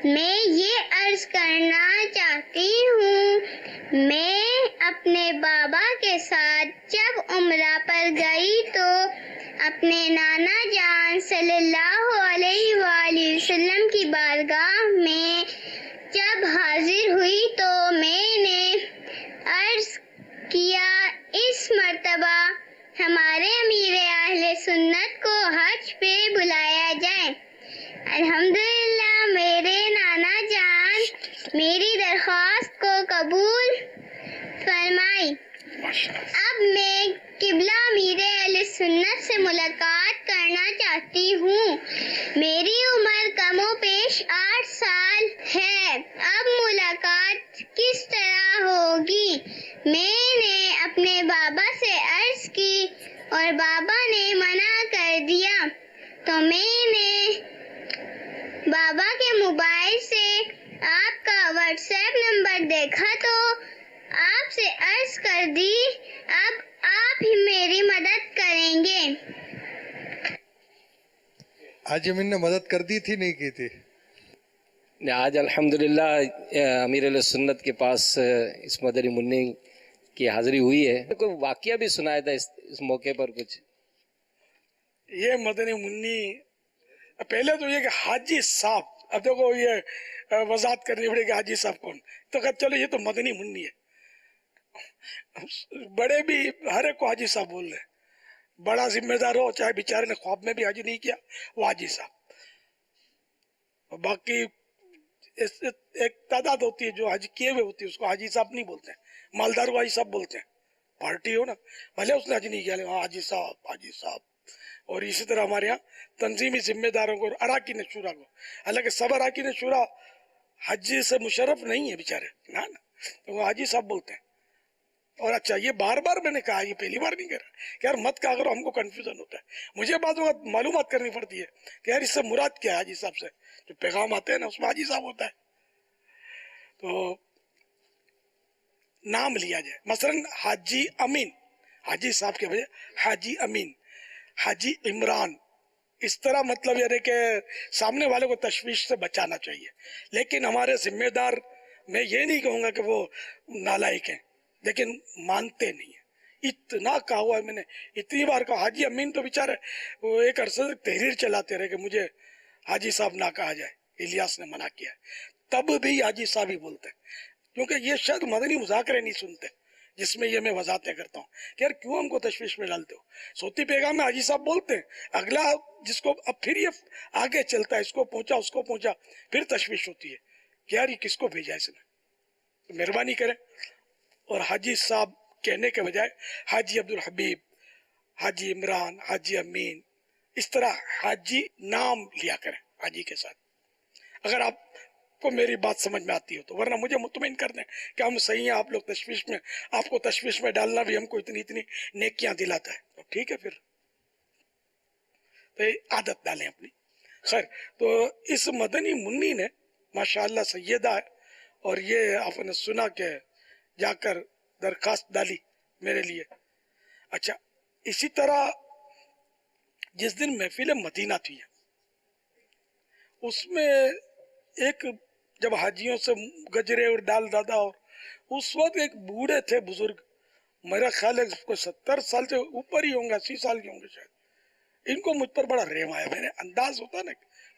میں یہ عرض کرنا چاہتی ہوں، میں اپنے بابا کے ساتھ جب عمرہ پر گئی تو اپنے نانا جان صلی اللہ علیہ وآلہ وسلم کی بارگاہ میں جب حاضر ہوئی تو میں نے عرض کیا اس مرتبہ ہمارے امیر اہل سنت کو حج پہ بلایا جائے. الحمدللہ میرے نانا جان میری درخواست کو قبول فرمائی. اب میں قبلہ امیر اہل سنت سے ملاقات کرنا چاہتی ہوں. میری عمر کم و بیش 8 سال ہے. اب ملاقات کس طرح ہوگی؟ میں نے اپنے بابا سے عرض کی اور بابا نے منع کر دیا. تو میں نے بابا کے موبائل سے آپ کا واٹس ایپ نمبر دیکھا تو آپ سے عرض کر دی. اب آپ ہی میری مدد کریں گے. آج امین نے مدد کر دی تھی نہیں کی تھی؟ آج الحمدللہ امیر علیہ سنت کے پاس اس مدنی منی کی حاضری ہوئی ہے. کوئی واقعہ بھی سنایا تھا اس موقع پر کچھ؟ یہ مدنی منی پہلے تو یہ کہ حاجی صاحب، اب دیکھو یہ وضاحت کرنی پڑے گی حاجی صاحب کون. تو کہا چلو یہ تو مدنی منی ہے. بڑے بھی ہر ایک کو حاجی صاحب بول رہے ہیں. بڑا ذمہ دار ہو چاہے بیچارے نے خواب میں بھی حاجی نہیں کیا وہ حاجی صاحب. باقی ایک تعداد ہوتی ہے جو حج کیے ہوئے ہوتی ہے اس کو حاجی صاحب نہیں بولتے ہیں. مالدار کو حاجی صاحب بولتے ہیں. پارٹی ہو نا بھلے اس نے حج نہیں کیا لیکن حاجی صاحب حاجی صاحب. اور اسی طرح ہمارے یہاں تنظیمی ذمہ داروں کو اراکین شورا کو، حالانکہ سب اراکین شورا حج سے مشرف نہیں ہے بیچارے نا، وہ حاجی صاحب بولتے ہیں. اور اچھا یہ بار بار میں نے کہا، یہ پہلی بار نہیں کر رہا کہ یار مت کہا کرو، ہم کو کنفیوژن ہوتا ہے. مجھے بعض اوقات معلومات کرنی پڑتی ہے کہ یار اس سے مراد کیا ہے. حاجی صاحب سے جو پیغام آتے ہیں نا اس میں حاجی صاحب ہوتا ہے. تو نام لیا جائے، مثلا حاجی امین، حاجی صاحب کے بجائے حاجی امین، حاجی عمران. اس طرح مطلب یہ ہے کہ سامنے والے کو تشویش سے بچانا چاہیے. لیکن ہمارے ذمہ دار، میں یہ نہیں کہوں گا کہ وہ نالائق ہیں لیکن مانتے نہیں ہیں. اتنا کہا ہوا ہے میں نے، اتنی بار کہا. حاجی امین تو بیچارے وہ ایک عرصے سے تحریر چلاتے رہے کہ مجھے حاجی صاحب نہ کہا جائے، الیاس نے منع کیا ہے. تب بھی حاجی صاحب ہی بولتے ہیں کیونکہ یہ شاید مدنی مذاکرے نہیں سنتے جس میں یہ میں وضاحتیں کرتا ہوں کہ یار کیوں ہم کو تشویش میں ڈالتے ہو. صوتی پیغام میں حاجی صاحب بولتے ہیں، اگلا جس کو اب پھر یہ آگے چلتا ہے، اس کو پہنچا اس کو پہنچا، پھر تشویش ہوتی ہے کہ یار یہ کس کو بھیجا اس نے. مہربانی کریں اور حاجی صاحب کہنے کے بجائے حاجی عبدالحبیب، حاجی عمران، حاجی امین، اس طرح حاجی نام لیا کریں حاجی کے ساتھ. اگر آپ کو میری بات سمجھ میں آتی ہو تو، ورنہ مجھے مطمئن کر دیں کہ ہم صحیح ہیں. آپ لوگ تشویش میں، آپ کو تشویش میں ڈالنا بھی ہم کو اتنی نیکیاں دلاتا ہے تو ٹھیک ہے، پھر تو عادت ڈالیں اپنی. خیر، تو اس مدنی منی نے ماشاءاللہ سیدہ ہے اور یہ آپ نے سنا کہ جا کر درخواست ڈالی میرے لیے. اچھا، اسی طرح جس دن محفل مدینہ تھی اس میں ایک جب حاجیوں سے گجرے اور ڈال دادا، اور اس وقت ایک بوڑھے تھے بزرگ، میرا خیال ہے کوئی 70 سال سے اوپر ہی ہوں گے، 80 سال کے ہوں گے شاید. ان کو مجھ پر بڑا رحم آیا. میرے انداز ہوتا نا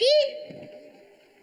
3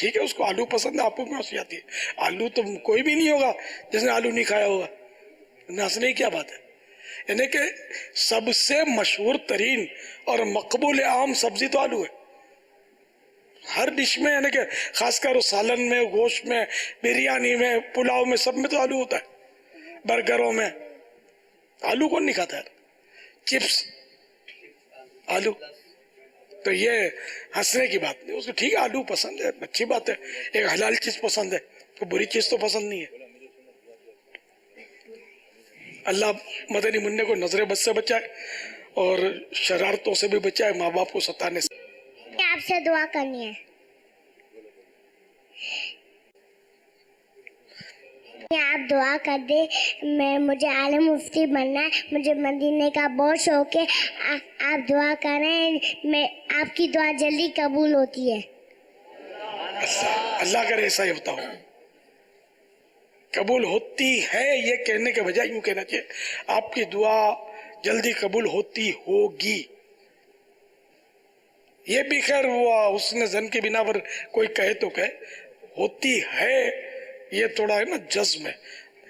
ٹھیک ہے، اس کو آلو پسند ہے، آپ کو کیوں ہنسی آتی ہے؟ آلو تو کوئی بھی نہیں ہوگا جس نے آلو نہیں کھایا ہوگا، ہنسنے کی کیا بات ہے؟ یعنی کہ سب سے مشہور ترین اور مقبول عام سبزی تو آلو ہے ہر ڈش میں، یعنی کہ خاص کر سالن میں، گوشت میں، بریانی میں، پلاؤ میں، سب میں تو آلو ہوتا ہے، برگروں میں آلو کون نہیں کھاتا ہے؟ چپس آلو، تو یہ ہنسنے کی بات نہیں، اس کو ٹھیک ہے آلو پسند ہے، اچھی بات ہے، ایک حلال چیز پسند ہے، کوئی بری چیز تو پسند نہیں ہے۔ اللہ مدنی منع کو نظر بد سے بچائے اور شرارتوں سے بھی بچائے، ماں باپ کو ستانے سے۔ آپ سے دعا کرنی ہے، آپ دعا کر دے، مجھے عالم مفتی بننا ہے، مجھے مدینے کا بہت شوق ہے، آپ دعا کریں، آپ کی دعا جلدی قبول ہوتی ہے۔ اللہ کرے ایسا ہی ہوتا ہو، قبول ہوتی ہے یہ کہنے کے بجائے یوں کہنا چاہیے آپ کی دعا جلدی قبول ہوتی ہوگی۔ یہ بھی خیر وہ حسن زن کی بنا پر کوئی کہے تو کہے، ہوتی ہے یہ تھوڑا ہے نا جزم ہے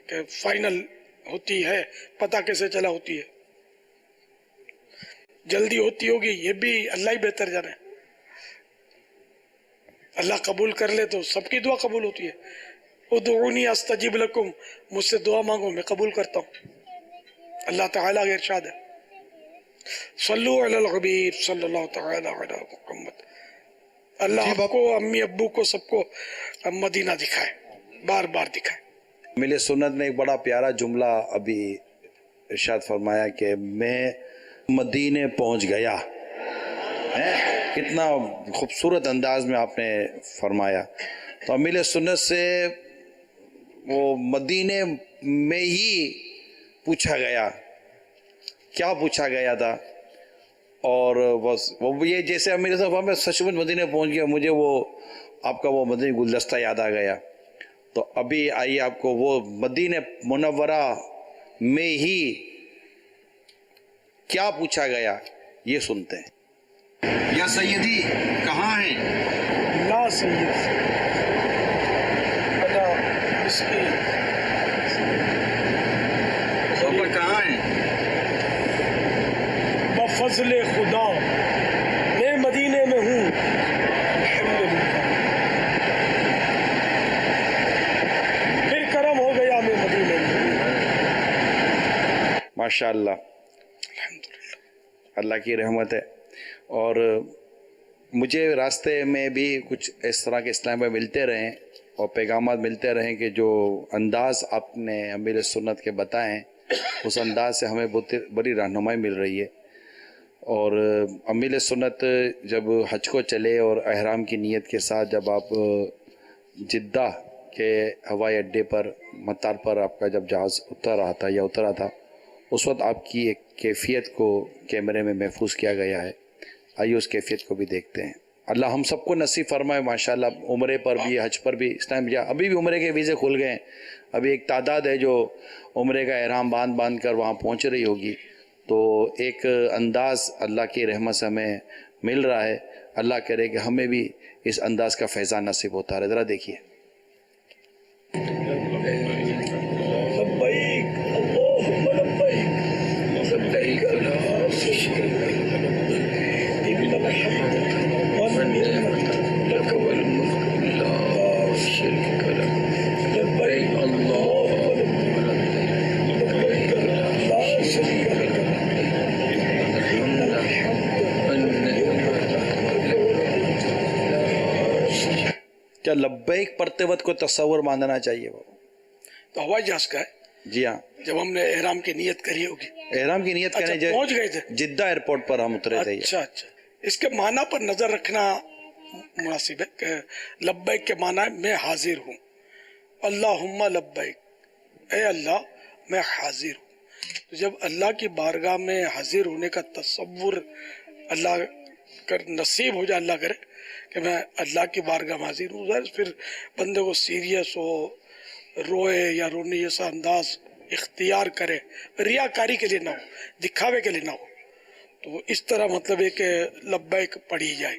کہ فائنل ہوتی ہے، پتہ کیسے چلا ہوتی ہے، جلدی ہوتی ہوگی یہ بھی اللہ ہی بہتر جانے۔ اللہ قبول کر لے تو سب کی دعا قبول ہوتی ہے۔ ادعونی استجب لکم، مجھ سے دعا مانگو میں قبول کرتا ہوں، اللہ تعالیٰ کا ارشاد ہے۔ صلو علی الحبیب صلی اللہ تعالی علی محمد۔ اللہ آپ کو، امی ابو کو، سب کو مدینہ دکھائے، بار بار دکھائے۔ میرے سنت نے ایک بڑا پیارا جملہ ابھی ارشاد فرمایا کہ میں مدینے پہنچ گیا، کتنا خوبصورت انداز میں آپ نے فرمایا۔ تو امیل سنت سے وہ مدینے میں ہی پوچھا گیا، کیا پوچھا گیا تھا، اور بس وہ یہ جیسے امیل صاحب میں سچ مچ مدینے پہنچ گیا، مجھے وہ آپ کا وہ مدنی گلدستہ یاد آ گیا۔ تو ابھی آئیے آپ کو وہ مدینہ منورہ میں ہی کیا پوچھا گیا یہ سنتے ہیں۔ یا سیدی کہاں ہیں؟ لا سید انا مسکین، صحبہ کہاں ہیں؟ بفضل خدا میں مدینے میں ہوں، الحمدللہ پھر کرم ہو گیا میں مدینے میں۔ ماشاءاللہ، اللہ کی رحمت ہے۔ اور مجھے راستے میں بھی کچھ اس طرح کے اسلام میں ملتے رہیں اور پیغامات ملتے رہیں کہ جو انداز آپ نے امیر سنت کے بتائے ہیں اس انداز سے ہمیں بہت بڑی رہنمائی مل رہی ہے۔ اور امیر سنت جب حج کو چلے اور احرام کی نیت کے ساتھ جب آپ جدہ کے ہوائی اڈے پر، مطار پر آپ کا جب جہاز اترا تھا اس وقت آپ کی ایک کیفیت کو کیمرے میں محفوظ کیا گیا ہے۔ آئیے اس کیفیت کو بھی دیکھتے ہیں۔ اللہ ہم سب کو نصیب فرمائے ماشاءاللہ، عمرے پر بھی، حج پر بھی اس ٹائم ابھی بھی عمرے کے ویزے کھل گئے ہیں، ابھی ایک تعداد ہے جو عمرے کا احرام باندھ کر وہاں پہنچ رہی ہوگی، تو ایک انداز اللہ کی رحمت سے ہمیں مل رہا ہے۔ اللہ کرے کہ ہمیں بھی اس انداز کا فیضان نصیب ہوتا رہے۔ ذرا دیکھیے۔ کیا لبیک پڑھتے وقت کو تصور باندھنا چاہیے؟ وہ تو ہوائی جہاز کا ہے، جی ہاں، جب ہم نے احرام کی نیت کری ہوگی، احرام کی نیت کرنے پہنچ گئے تھے جدہ ایئرپورٹ پر ہم اترے تھے۔ اچھا، اس کے معنی پر نظر رکھنا مناسب ہے کہ لبیک کے معنی ہے میں حاضر ہوں، اللہم لبیک، اے اللہ میں حاضر ہوں۔ تو جب اللہ کی بارگاہ میں حاضر ہونے کا تصور اللہ کر نصیب ہو جائے، اللہ کرے کہ میں اللہ کی بارگاہ میں حاضر ہوں، ظاہر پھر بندے کو سیریس ہو، روئے یا رونے جیسا انداز اختیار کرے، ریاکاری کے لیے نہ ہو، دکھاوے کے لیے نہ ہو، تو اس طرح مطلب ہے کہ لبیک پڑھی جائے۔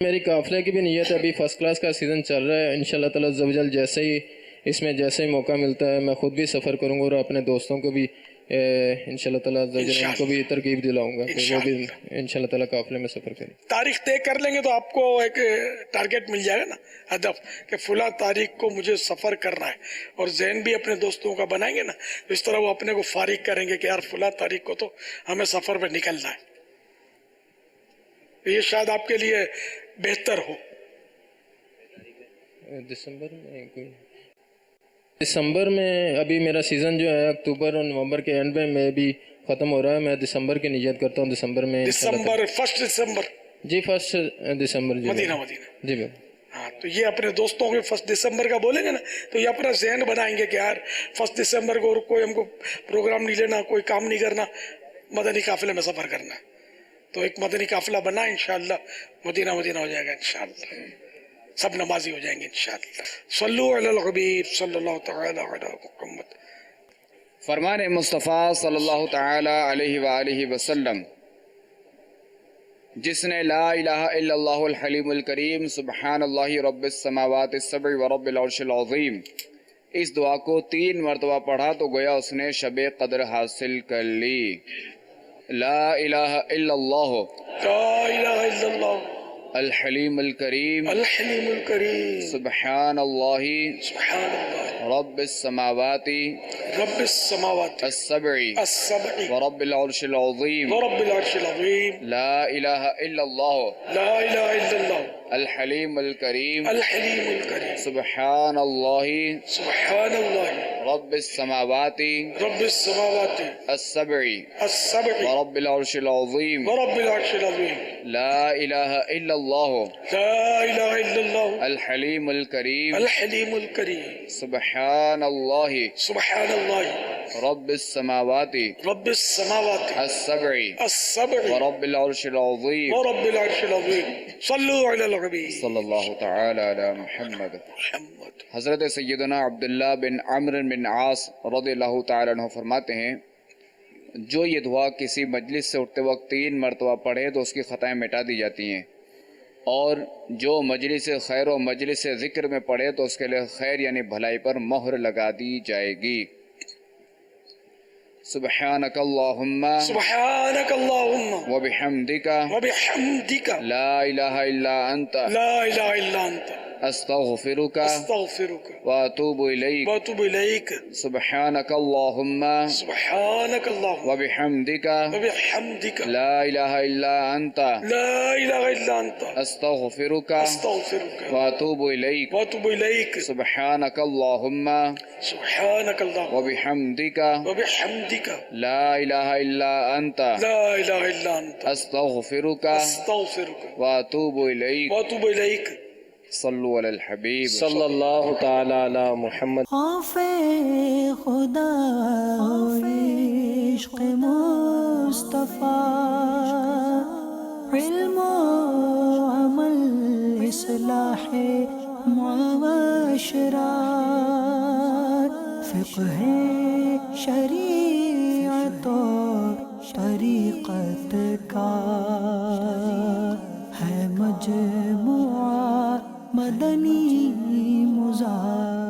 میری قافلے کی بھی نیت ہے، ابھی فرسٹ کلاس کا سیزن چل رہا ہے، انشاءاللہ تعالی عز و جل جیسے ہی اس میں جیسے ہی موقع ملتا ہے میں خود بھی سفر کروں گا اور اپنے دوستوں کو بھی انشاءاللہ تعالی عز و جل ان کو بھی ترغیب دلاؤں گا کہ وہ بھی انشاءاللہ تعالی قافلے میں سفر کریں۔ تاریخ طے کر لیں گے تو آپ کو ایک ٹارگیٹ مل جائے گا نا، ہدف کہ فلاں تاریخ کو مجھے سفر کرنا ہے، اور ذہن بھی اپنے دوستوں کا بنائیں گے نا، تو اس طرح وہ اپنے کو فارغ کریں گے کہ یار فلاں تاریخ کو تو ہمیں سفر پہ نکلنا ہے۔ یہ شاید آپ کے لیے بہتر ہو۔ دسمبر میں ابھی میرا سیزن جو ہے اکتوبر اور نومبر کے اینڈ میں بھی ختم ہو رہا ہے، میں دسمبر کی نیت کرتا ہوں دسمبر میں دسمبر 1 دسمبر جی 1 دسمبر جی مدینہ جی بالکل۔ ہاں تو یہ اپنے دوستوں کے 1 دسمبر کا بولیں گے نا تو یہ اپنا ذہن بنائیں گے کہ یار 1 دسمبر کو کوئی ہم کو پروگرام نہیں لینا، کوئی کام نہیں کرنا، مدنی قافلے میں سفر کرنا ہے۔ تو ایک مدنی قافلہ بنا انشاءاللہ مدینہ ہو جائے گا انشاءاللہ، سب نمازی ہو جائیں گے انشاءاللہ۔ صلو علی الحبیب صلی اللہ تعالی علی محمد۔ فرمان مصطفیٰ صلی اللہ تعالی علیہ وآلہ وسلم، جس نے لا الہ الا اللہ الحلیم الکریم سبحان اللہ رب السماوات السبع ورب العرش العظیم اس دعا کو 3 مرتبہ پڑھا تو گویا اس نے شب قدر حاصل کر لی۔ لا الہ الا اللہ لا الہ الا اللہ الحلیم الکریم سبحان اللہ رب السماوات السبع ورب العرش العظیم لا الہ الا اللہ الحلیم الکریم سبحان اللہ رب السماوات السبع ورب العرش العظیم لا الہ الا اللہ الحلیم الکریم سبحان اللہ رب السماوات السبع ورب العرش العظیم صلو علی الحبیب صلی اللہ تعالی علی محمد۔ حضرت سیدنا عبداللہ بن عمرو بن عاص رضی اللہ تعالی عنہ فرماتے ہیں، جو یہ دعا کسی مجلس سے اٹھتے وقت 3 مرتبہ پڑھے تو اس کی خطائیں مٹا دی جاتی ہیں، اور جو مجلس خیر و مجلس ذکر میں پڑھے تو اس کے لئے خیر یعنی بھلائی پر مہر لگا دی جائے گی۔ سبحانک اللہم وبحمدک لا الہ الا انت استغفرک واتوب الیک سبحانک اللہم وبحمدک لا الہ الا انت استغفرک واتوب الیک سبحانک اللہم وبحمدک لا الہ الا انت استغفرک واتوب الیک صلو علی الحبیب صلی اللہ تعالی علی محمد۔ خوف خدا عشق مصطفیٰ، علم و عمل اصلاح معاشرہ، فقہ شریعت و طریقت کا ہے مجموعہ مدنی مزار۔